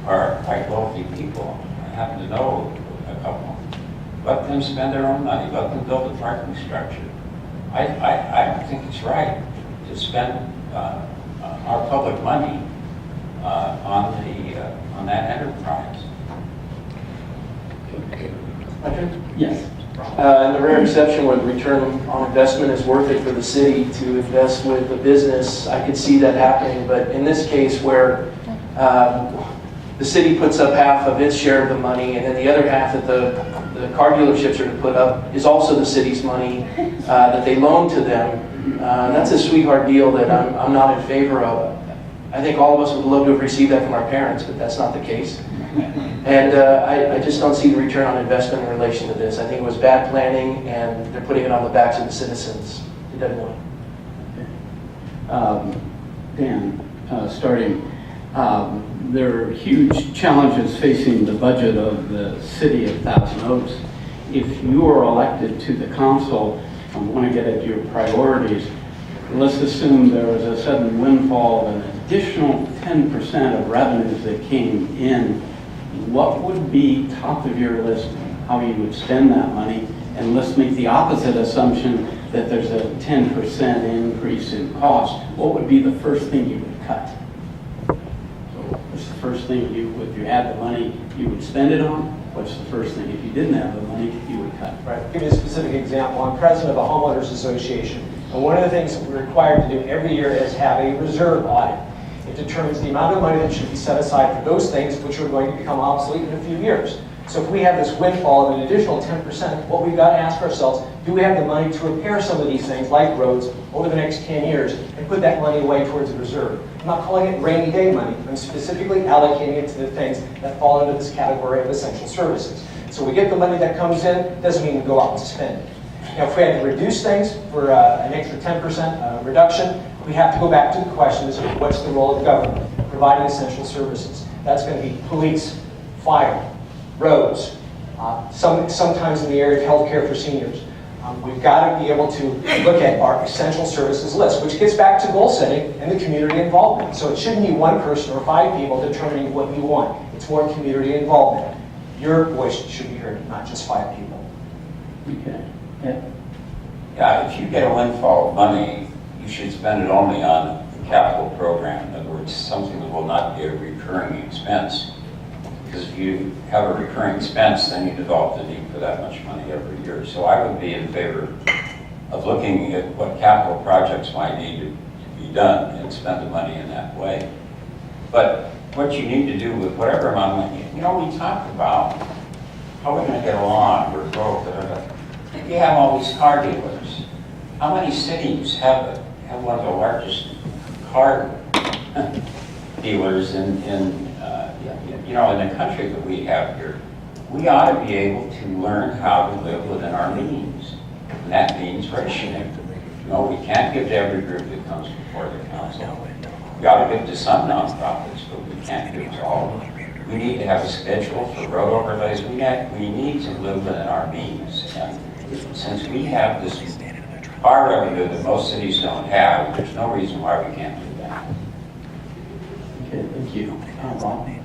are quite wealthy people. I happen to know a couple. Let them spend their own money. Let them build a parking structure. I don't think it's right to spend our public money on that enterprise. Yes. In the rare exception where the return on investment is worth it for the city to invest with a business, I could see that happening. But in this case where the city puts up half of its share of the money and then the other half that the car dealerships are to put up is also the city's money that they loan to them, that's a sweetheart deal that I'm not in favor of. I think all of us would love to have received that from our parents, but that's not the case. And I just don't see the return on investment in relation to this. I think it was bad planning, and they're putting it on the backs of the citizens. It doesn't work. Dan, starting, there are huge challenges facing the budget of the city of Thousand Oaks. If you are elected to the council and want to get at your priorities, let's assume there was a sudden windfall of an additional 10% of revenues that came in. What would be top of your list, how you would spend that money? And let's make the opposite assumption that there's a 10% increase in cost. What would be the first thing you would cut? So what's the first thing if you had the money, you would spend it on? What's the first thing, if you didn't have the money, you would cut? Right. Give you a specific example. I'm president of a homeowners association, and one of the things that we're required to do every year is have a reserve audit. It determines the amount of money that should be set aside for those things which are going to become obsolete in a few years. So if we have this windfall of an additional 10%, what we've got to ask ourselves, do we have the money to repair some of these things, like roads, over the next 10 years, and put that money away towards a reserve? I'm not calling it rainy day money. I'm specifically allocating it to the things that fall into this category of essential services. So we get the money that comes in, doesn't mean we go out and spend it. Now, if we had to reduce things for an extra 10% reduction, we have to go back to the question is what's the role of government? Providing essential services. That's going to be police, fire, roads, sometimes in the area of healthcare for seniors. We've got to be able to look at our essential services list, which gets back to goal setting and the community involvement. So it shouldn't be one person or 5 people determining what you want. It's more community involvement. Your voice should be heard, not just 5 people. Okay. Yeah. Yeah, if you get a windfall of money, you should spend it only on the capital program. In other words, something that will not be a recurring expense. Because if you have a recurring expense, then you develop the need for that much money every year. So I would be in favor of looking at what capital projects might need to be done and spend the money in that way. But what you need to do with whatever amount of money, you know, we talked about how we're going to get along, we're broke, if you have all these car dealers, how many cities have one of the largest car dealers in the country that we have here? We ought to be able to learn how to live within our means. And that means rationing. No, we can't give to every group that comes before the council. We ought to give to some nonprofits, but we can't give to all of them. We need to have a schedule for road overlays. We need to live within our means. And since we have this car revenue that most cities don't have, there's no reason why we can't do that. Okay, thank you. Ron?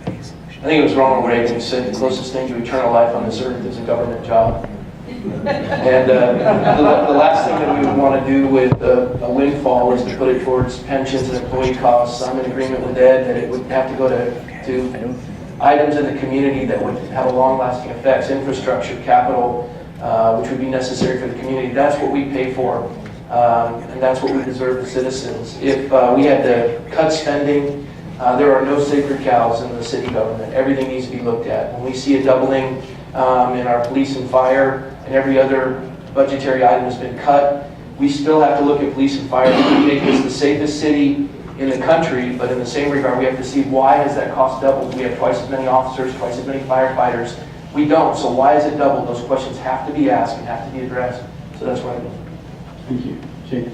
I think it was Ronald Reagan who said the closest thing to eternal life on this earth is a government job. And the last thing that we would want to do with a windfall is to put it towards pensions and employee costs. I'm in agreement with Ed that it would have to go to items in the community that would have a long-lasting effects, infrastructure, capital, which would be necessary for the community. That's what we pay for, and that's what we deserve as citizens. If we had to cut spending, there are no sacred cows in the city government. Everything needs to be looked at. When we see a doubling in our police and fire, and every other budgetary item has been cut, we still have to look at police and fire. We make this the safest city in the country, but in the same regard, we have to see why has that cost doubled? We have twice as many officers, twice as many firefighters. We don't, so why is it doubled? Those questions have to be asked and have to be addressed. So that's what I mean. Thank you. Jake?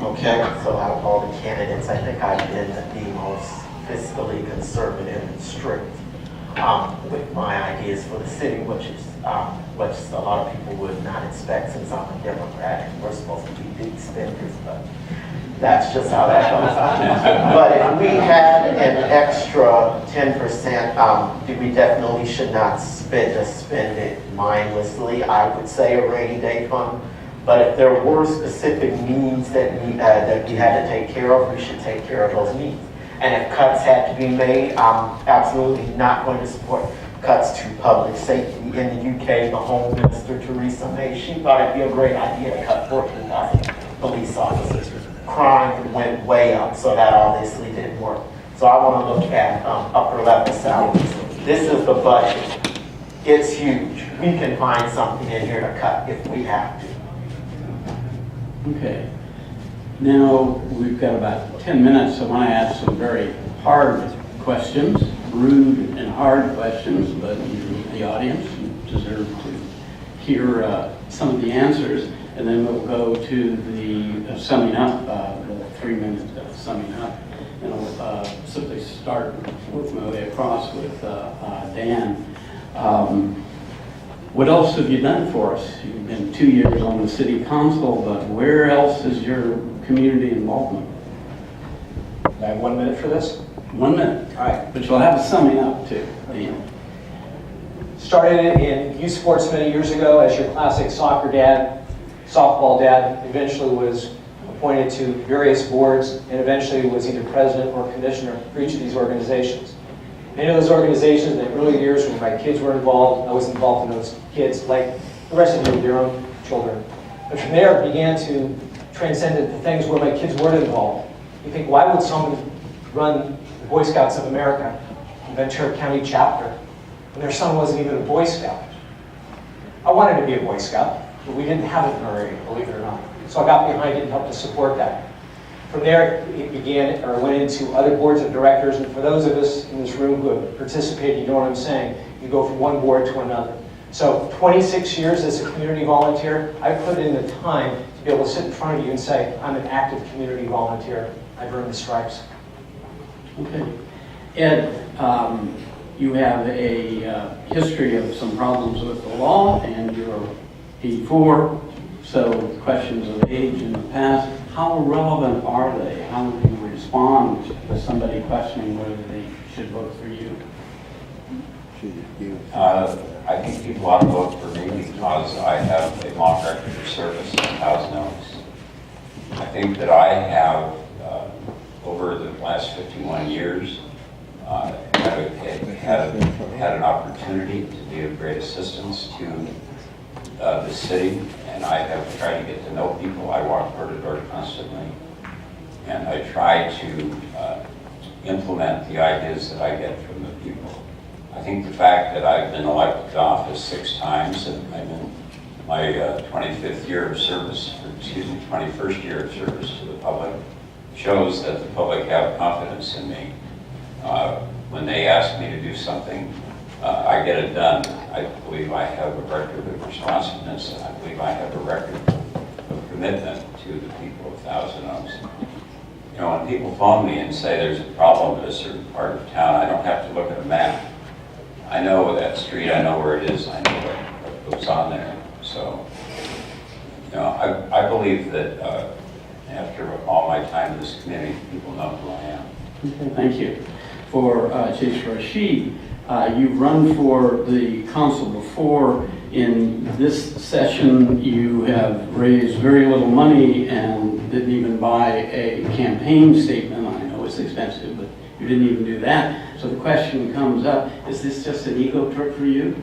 Okay, so out of all the candidates, I think I've been the most fiscally conservative and strict with my ideas for the city, which a lot of people would not expect since I'm a Democrat and we're supposed to be big spenders, but that's just how that goes. But if we had an extra 10%, we definitely should not spend it mindlessly. I would say a rainy day fund. But if there were specific needs that we had to take care of, we should take care of those needs. And if cuts had to be made, I'm absolutely not going to support cuts to public safety. In the UK, the Home Minister, Theresa May, she thought it'd be a great idea to cut 14,000 police officers. Crime went way up, so that obviously didn't work. So I want to look at upper level salaries. This is the budget. It's huge. We can find something in here to cut if we have to. Okay. Now, we've got about 10 minutes. I want to ask some very hard questions, rude and hard questions, but you, the audience, deserve to hear some of the answers. And then we'll go to the summing up, the 3 minutes of summing up. And I'll simply start, work my way across with Dan. What else have you done for us? You've been 2 years on the city council, but where else is your community involvement? I have 1 minute for this. 1 minute. All right. But you'll have a summing up too. Dan. Started in youth sports many years ago as your classic soccer dad, softball dad. Eventually was appointed to various boards and eventually was either president or commissioner for each of these organizations. Many of those organizations in the early years when my kids were involved, I was involved in those kids like the rest of you with your own children. But from there, it began to transcend into things where my kids weren't involved. You think, why would someone run the Boy Scouts of America, Ventura County chapter, when their son wasn't even a Boy Scout? I wanted to be a Boy Scout, but we didn't have it in our area, believe it or not. So I got behind it and helped to support that. From there, it began, or went into other boards of directors, and for those of us in this room who have participated, you know what I'm saying, you go from one board to another. So 26 years as a community volunteer, I put in the time to be able to sit in front of you and say, I'm an active community volunteer. I've earned the stripes. Okay. Ed, you have a history of some problems with the law, and you're 84, so questions of age in the past. How relevant are they? How do you respond to somebody questioning whether they should vote for you? I think people ought to vote for me because I have a long record of service in Thousand Oaks. I think that I have, over the last 51 years, had an opportunity to be of great assistance to the city, and I have tried to get to know people. I walk door to door constantly, and I try to implement the ideas that I get from the people. I think the fact that I've been elected to office 6 times, and I'm in my 25th year of service, 21st year of service to the public, shows that the public have confidence in me. When they ask me to do something, I get it done. I believe I have a record of responsiveness, and I believe I have a record of commitment to the people of Thousand Oaks. You know, when people phone me and say there's a problem in a certain part of town, I don't have to look at a map. I know that street, I know where it is, I know what goes on there. So, you know, I believe that after all my time in this community, people know who I am. Okay, thank you. For Chief Rashid, you've run for the council before. In this session, you have raised very little money and didn't even buy a campaign statement. I know it's expensive, but you didn't even do that. So the question comes up, is this just an ego trip for you?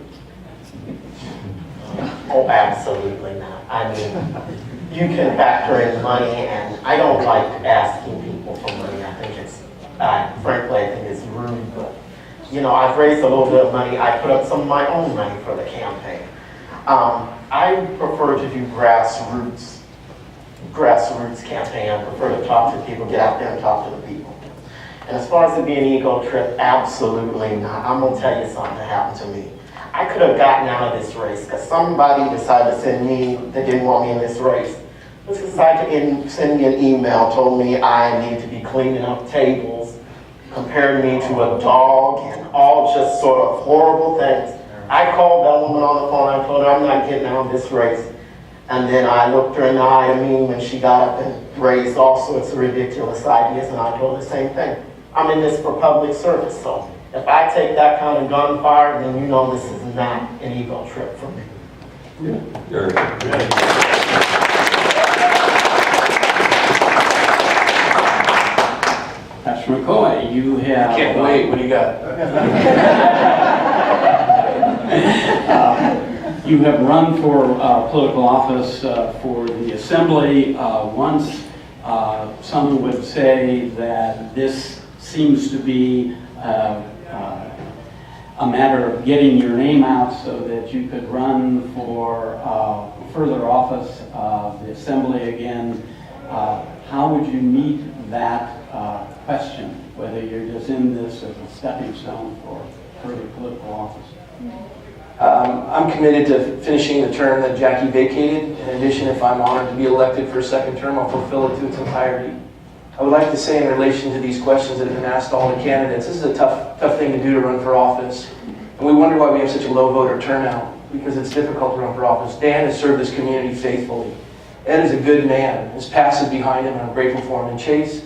Oh, absolutely not. I mean, you can factor in money, and I don't like asking people for money. I think it's, frankly, I think it's rude, but, you know, I've raised a little bit of money. I put up some of my own money for the campaign. I prefer to do grassroots campaign. I prefer to talk to people, get out there and talk to the people. And as far as it being an ego trip, absolutely not. I'm gonna tell you something that happened to me. I could have gotten out of this race because somebody decided to send me, they didn't want me in this race, Mrs. Saika sent me an email, told me I need to be cleaning up tables, compared me to a dog, and all just sort of horrible things. I called that woman on the phone. I told her I'm not getting out of this race. And then I looked her in the eye, I mean, when she got up and raised all sorts of ridiculous ideas, and I told her the same thing. I'm in this for public service, so if I take that kind of gunfire, then you know this is not an ego trip for me. Very good. Pastor McCoy, you have... Can't wait, what do you got? You have run for political office for the Assembly. Once someone would say that this seems to be a matter of getting your name out so that you could run for further office of the Assembly again. How would you meet that question, whether you're just in this as a stepping stone for further political office? I'm committed to finishing the term that Jackie vacated. In addition, if I'm honored to be elected for a second term, I'll fulfill it to its entirety. I would like to say in relation to these questions that have been asked all the candidates, this is a tough thing to do, to run for office. And we wonder why we have such a low voter turnout, because it's difficult to run for office. Dan has served this community faithfully. Ed is a good man. His past is behind him, and I'm grateful for him. And Chase,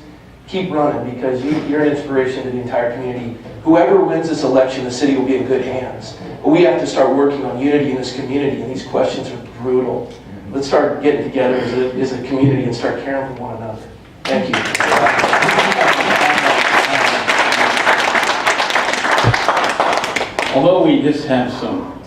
keep running, because you're an inspiration to the entire community. Whoever wins this election, the city will be in good hands. But we have to start working on unity in this community, and these questions are brutal. Let's start getting together as a community and start caring for one another. Thank you. Although we just have some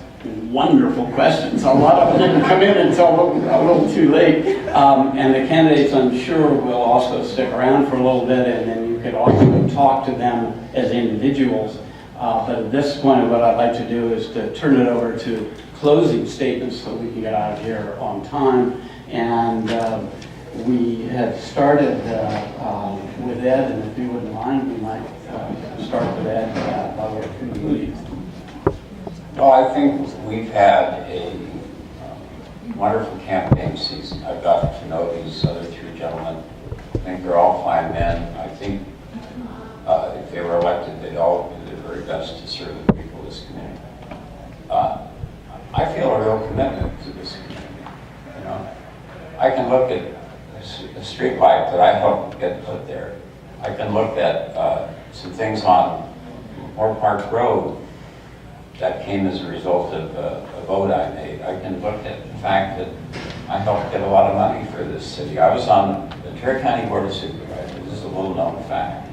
wonderful questions, a lot of them didn't come in until a little too late. And the candidates, I'm sure, will also stick around for a little bit, and then you could also talk to them as individuals. But at this point, what I'd like to do is to turn it over to closing statements so we can get out of here on time. And we had started with Ed, and if you wouldn't mind, we might start with Ed by way of concluding. Well, I think we've had a wonderful campaign season. I've gotten to know these other three gentlemen. I think they're all fine men. I think if they were elected, they'd all do their very best to serve the people of this community. I feel a real commitment to this community. You know, I can look at a street light that I helped get put there. I can look at some things on Moore Park Road that came as a result of a vote I made. I can look at the fact that I helped get a lot of money for this city. I was on the Ventura County Board of Supervisors. This is a little known fact.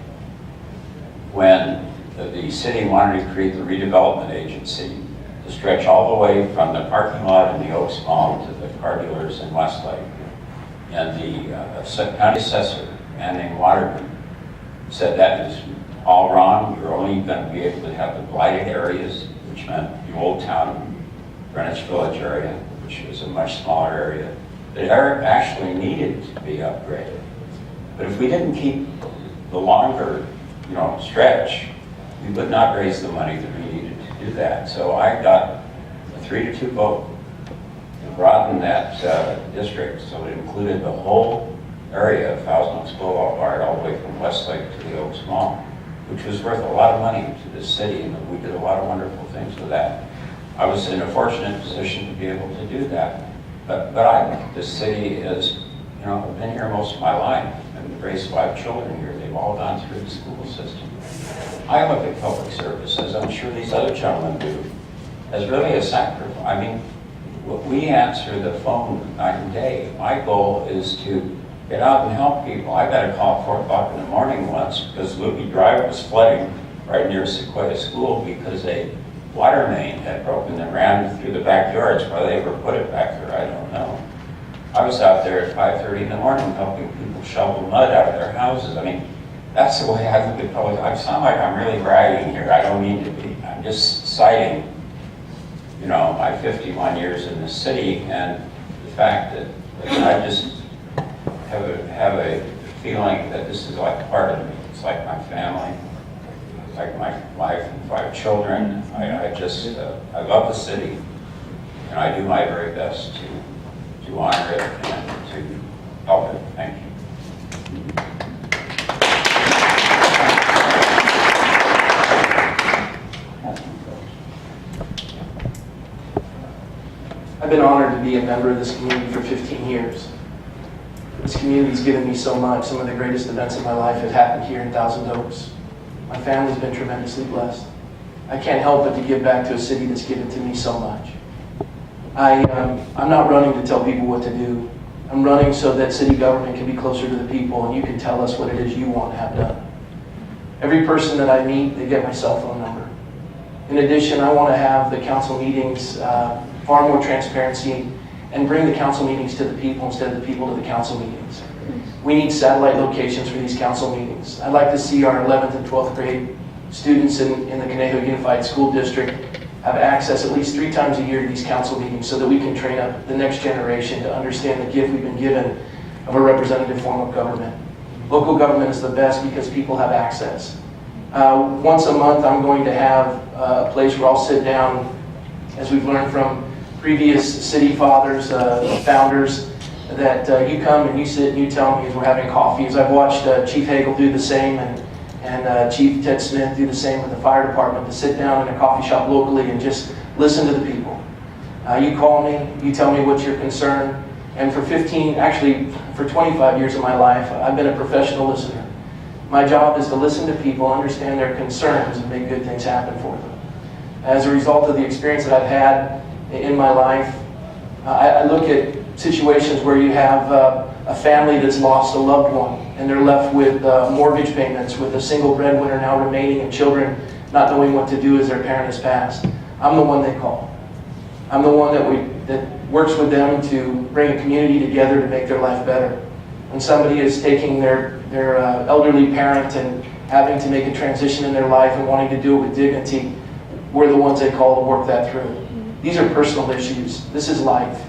When the city wanted to create the redevelopment agency to stretch all the way from the parking lot in the Oaks Mall to the car dealers in Westlake, and the county assessor, a man named Waterman, said that is all wrong. You're only going to be able to have the blighted areas, which meant the Old Town, Greenwich Village area, which was a much smaller area, that actually needed to be upgraded. But if we didn't keep the longer, stretch, we would not raise the money that we needed to do that. So I got a 3-2 vote to broaden that district so it included the whole area of Thousand Oaks Boulevard all the way from Westlake to the Oaks Mall, which was worth a lot of money to the city, and we did a lot of wonderful things with that. I was in a fortunate position to be able to do that. But this city is, I've been here most of my life and raised 5 children here. They've all gone through the school system. I look at public service, as I'm sure these other gentlemen do, as really a sacrifice. I mean, we answer the phone night and day. My goal is to get out and help people. I got a call at 4 o'clock in the morning once because Lukey Drive was flooding right near Sequoia School because a water main had broken and ran through the backyards. Why they ever put it back there, I don't know. I was out there at 5:30 in the morning helping people shovel mud out of their houses. I mean, that's the way I look at public. I sound like I'm really bragging here. I don't mean to be. I'm just citing, my 51 years in this city and the fact that I just have a feeling that this is like part of me. It's like my family, it's like my wife and 5 children. I love the city, and I do my very best to honor it and to help it. Thank you. I've been honored to be a member of this community for 15 years. This community's given me so much. Some of the greatest events of my life have happened here in Thousand Oaks. My family's been tremendously blessed. I can't help but to give back to a city that's given to me so much. I'm not running to tell people what to do. I'm running so that city government can be closer to the people and you can tell us what it is you want to have done. Every person that I meet, they get my cell phone number. In addition, I want to have the council meetings far more transparency and bring the council meetings to the people instead of the people to the council meetings. We need satellite locations for these council meetings. I'd like to see our 11th and 12th grade students in the Conejo Unified School District have access at least 3 times a year to these council meetings so that we can train up the next generation to understand the gift we've been given of a representative form of government. Local government is the best because people have access. Once a month I'm going to have a place where I'll sit down, as we've learned from previous city fathers, founders, that you come and you sit and you tell me as we're having coffee, as I've watched Chief Hagel do the same and Chief Ted Smith do the same with the fire department, to sit down in a coffee shop locally and just listen to the people. You call me, you tell me what's your concern, and for 25 years of my life, I've been a professional listener. My job is to listen to people, understand their concerns, and make good things happen for them. As a result of the experience that I've had in my life, I look at situations where you have a family that's lost a loved one and they're left with mortgage payments, with a single breadwinner now remaining and children not knowing what to do as their parent has passed. I'm the one they call. I'm the one that works with them to bring a community together to make their life better. When somebody is taking their elderly parent and having to make a transition in their life and wanting to do it with dignity, we're the ones they call to work that through. These are personal issues. This is life.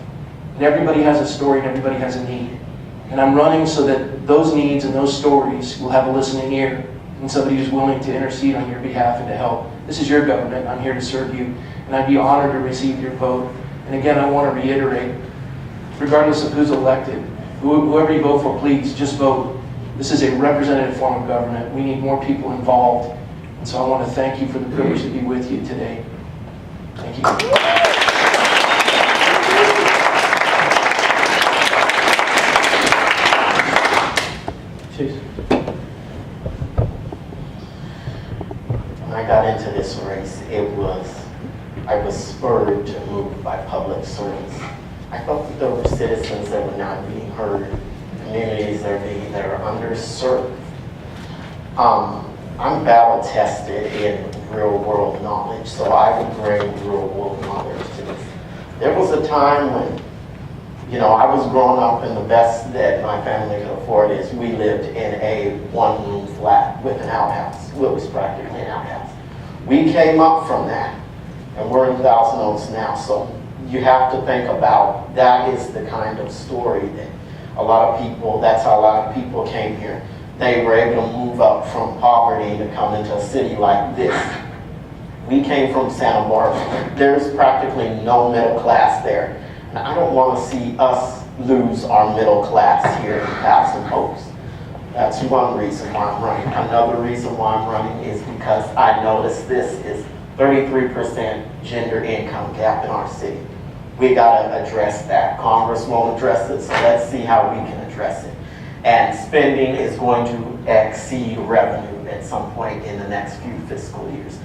And everybody has a story and everybody has a need. And I'm running so that those needs and those stories will have a listening ear and somebody who's willing to intercede on your behalf and to help. This is your government. I'm here to serve you. And I'd be honored to receive your vote. And again, I want to reiterate, regardless of who's elected, whoever you vote for, please just vote. This is a representative form of government. We need more people involved. And so I want to thank you for the privilege to be with you today. Thank you. When I got into this race, I was spurred to move by public service. I felt that there were citizens that were not being heard, communities that are underserved. I'm battle tested in real world knowledge, so I would bring real world knowledge to this. There was a time when, I was growing up, and the best that my family could afford is we lived in a one-room flat with an outhouse. It was practically an outhouse. We came up from that, and we're in Thousand Oaks now, so you have to think about that is the kind of story that that's how a lot of people came here. They were able to move up from poverty to come into a city like this. We came from Santa Barbara. There's practically no middle class there. And I don't want to see us lose our middle class here in Thousand Oaks. That's one reason why I'm running. Another reason why I'm running is because I noticed this is 33% gender income gap in our city. We got to address that. Congress won't address it, so let's see how we can address it. And spending is going to exceed revenue at some point in the next few fiscal years.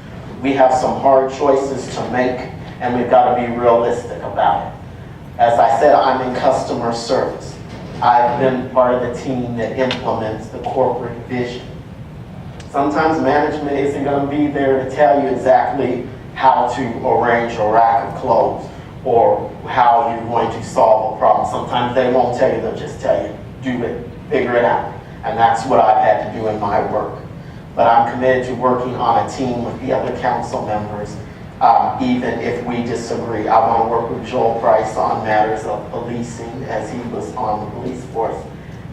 We have some hard choices to make, and we've got to be realistic about it. As I said, I'm in customer service. I've been part of the team that implements the corporate vision. Sometimes management isn't going to be there to tell you exactly how to arrange a rack of clothes or how you're going to solve a problem. Sometimes they won't tell you, they'll just tell you, do it, figure it out. And that's what I've had to do in my work. But I'm committed to working on a team with the other council members, even if we disagree. I want to work with Joel Price on matters of policing, as he was on the police force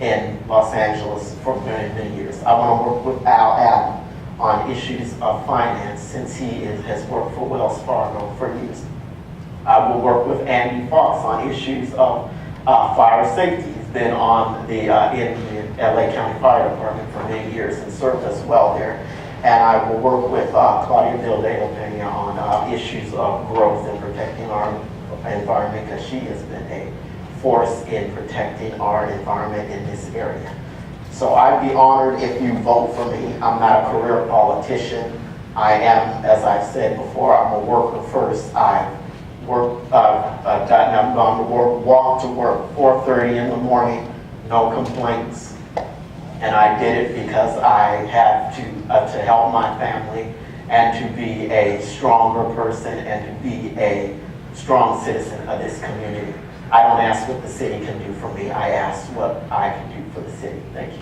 in Los Angeles for many, many years. I want to work with Al Allen on issues of finance, since he has worked for Wells Fargo for years. I will work with Andy Fox on issues of fire safety. He's been on the, in the LA County Fire Department for many years and served us well there. And I will work with Claudia Vildeo Pena on issues of growth and protecting our environment, because she has been a force in protecting our environment in this area. So I'd be honored if you vote for me. I'm not a career politician. I am, as I've said before, I'm a worker first. I'm gone to work, walk to work, 4:30 in the morning, no complaints. And I did it because I had to help my family and to be a stronger person and to be a strong citizen of this community. I don't ask what the city can do for me. I ask what I can do for the city. Thank you.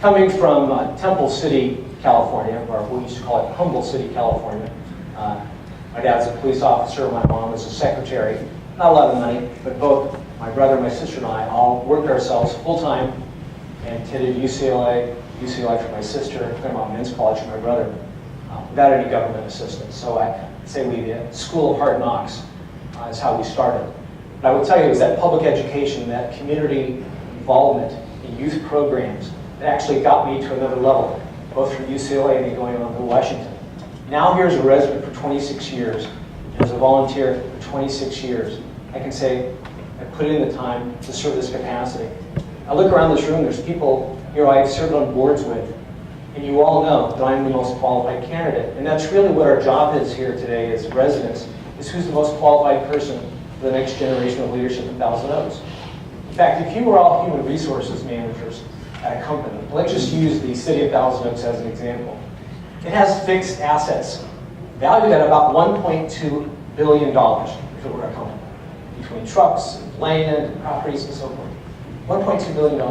Coming from Temple City, California, or we used to call it Humble City, California. My dad's a police officer, my mom was a secretary. Not a lot of money, but both my brother, my sister, and I all worked ourselves full-time and attended UCLA for my sister, Claremont Men's College for my brother, without any government assistance. So I say the School of Hard Knocks is how we started. But I would tell you, it was that public education, that community involvement in youth programs that actually got me to another level, both from UCLA and then going on to Washington. Now here's a resident for 26 years, and as a volunteer for 26 years, I can say I put in the time to serve this capacity. I look around this room, there's people here I've served on boards with, and you all know that I'm the most qualified candidate. And that's really what our job is here today as residents, is who's the most qualified person for the next generation of leadership in Thousand Oaks. In fact, if you were all human resources managers at a company, let's just use the city of Thousand Oaks as an example. It has fixed assets valued at about $1.2 billion if it were a company, between trucks and land and properties and so forth. $1.2 billion.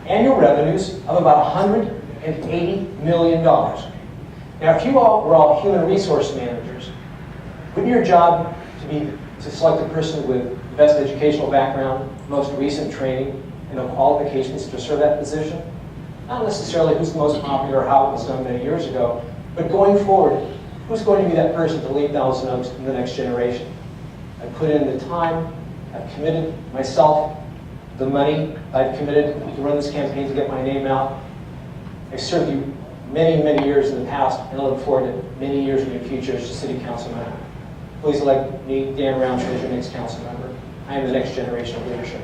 Annual revenues of about $180 million. Now, if you all were all human resource managers, wouldn't your job be to select a person with the best educational background, most recent training, and the qualifications to serve that position? Not necessarily who's the most popular or how it was done many years ago, but going forward, who's going to be that person to lead Thousand Oaks in the next generation? I put in the time, I've committed myself, the money I've committed to run this campaign to get my name out. I've served you many, many years in the past, and I look forward to many years in the future as a city council member. Please elect me, Dan Roundtree, as your next council member. I am the next generation of leadership.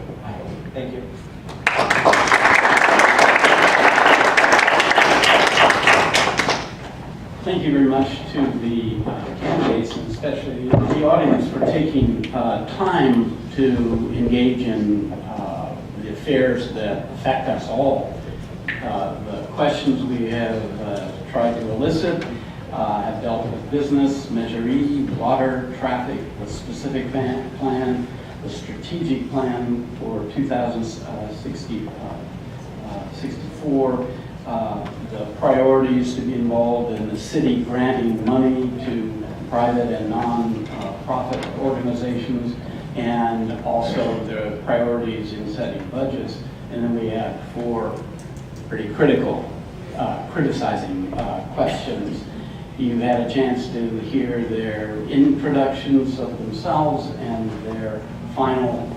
Thank you. Thank you very much to the candidates, and especially the audience, for taking time to engage in the affairs that affect us all. The questions we have tried to elicit have dealt with business, Measure E, water, traffic, the specific plan, the strategic plan for 2064, the priorities to be involved in the city granting money to private and non-profit organizations, and also the priorities in setting budgets. And then we have 4 pretty critical, criticizing questions. You've had a chance to hear their introductions of themselves and their final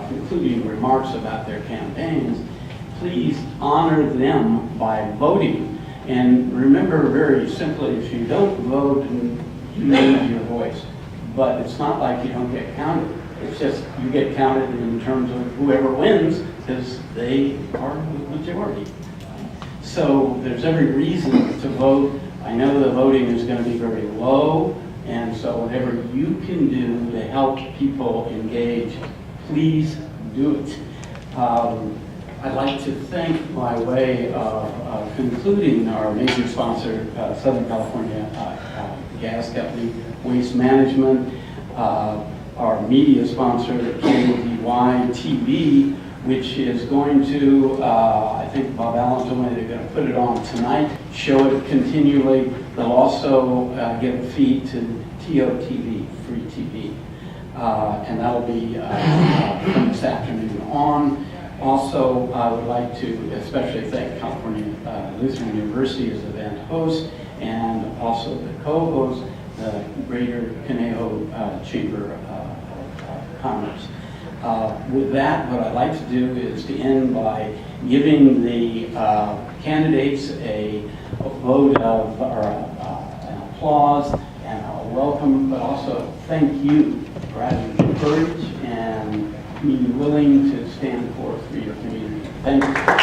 concluding remarks about their campaigns. Please honor them by voting. And remember, very simply, if you don't vote, you lose your voice. But it's not like you don't get counted. It's just you get counted in terms of whoever wins, because they are the majority. So there's every reason to vote. I know the voting is going to be very low, and so whatever you can do to help people engage, please do it. I'd like to thank, by way of concluding, our major sponsor, Southern California Gas Company, Waste Management, our media sponsor, KDY TV, which is going to, I think Bob Allen told me they're going to put it on tonight, show it continually. They'll also give a feed to TOTV, free TV, and that'll be from this afternoon on. Also, I would like to especially thank California Lutheran University as event host, and also the co-host, the Greater Conejo Chamber of Commerce. With that, what I'd like to do is to end by giving the candidates a vote of, or an applause and a welcome, but also thank you for having the courage and being willing to stand for your community. Thank you.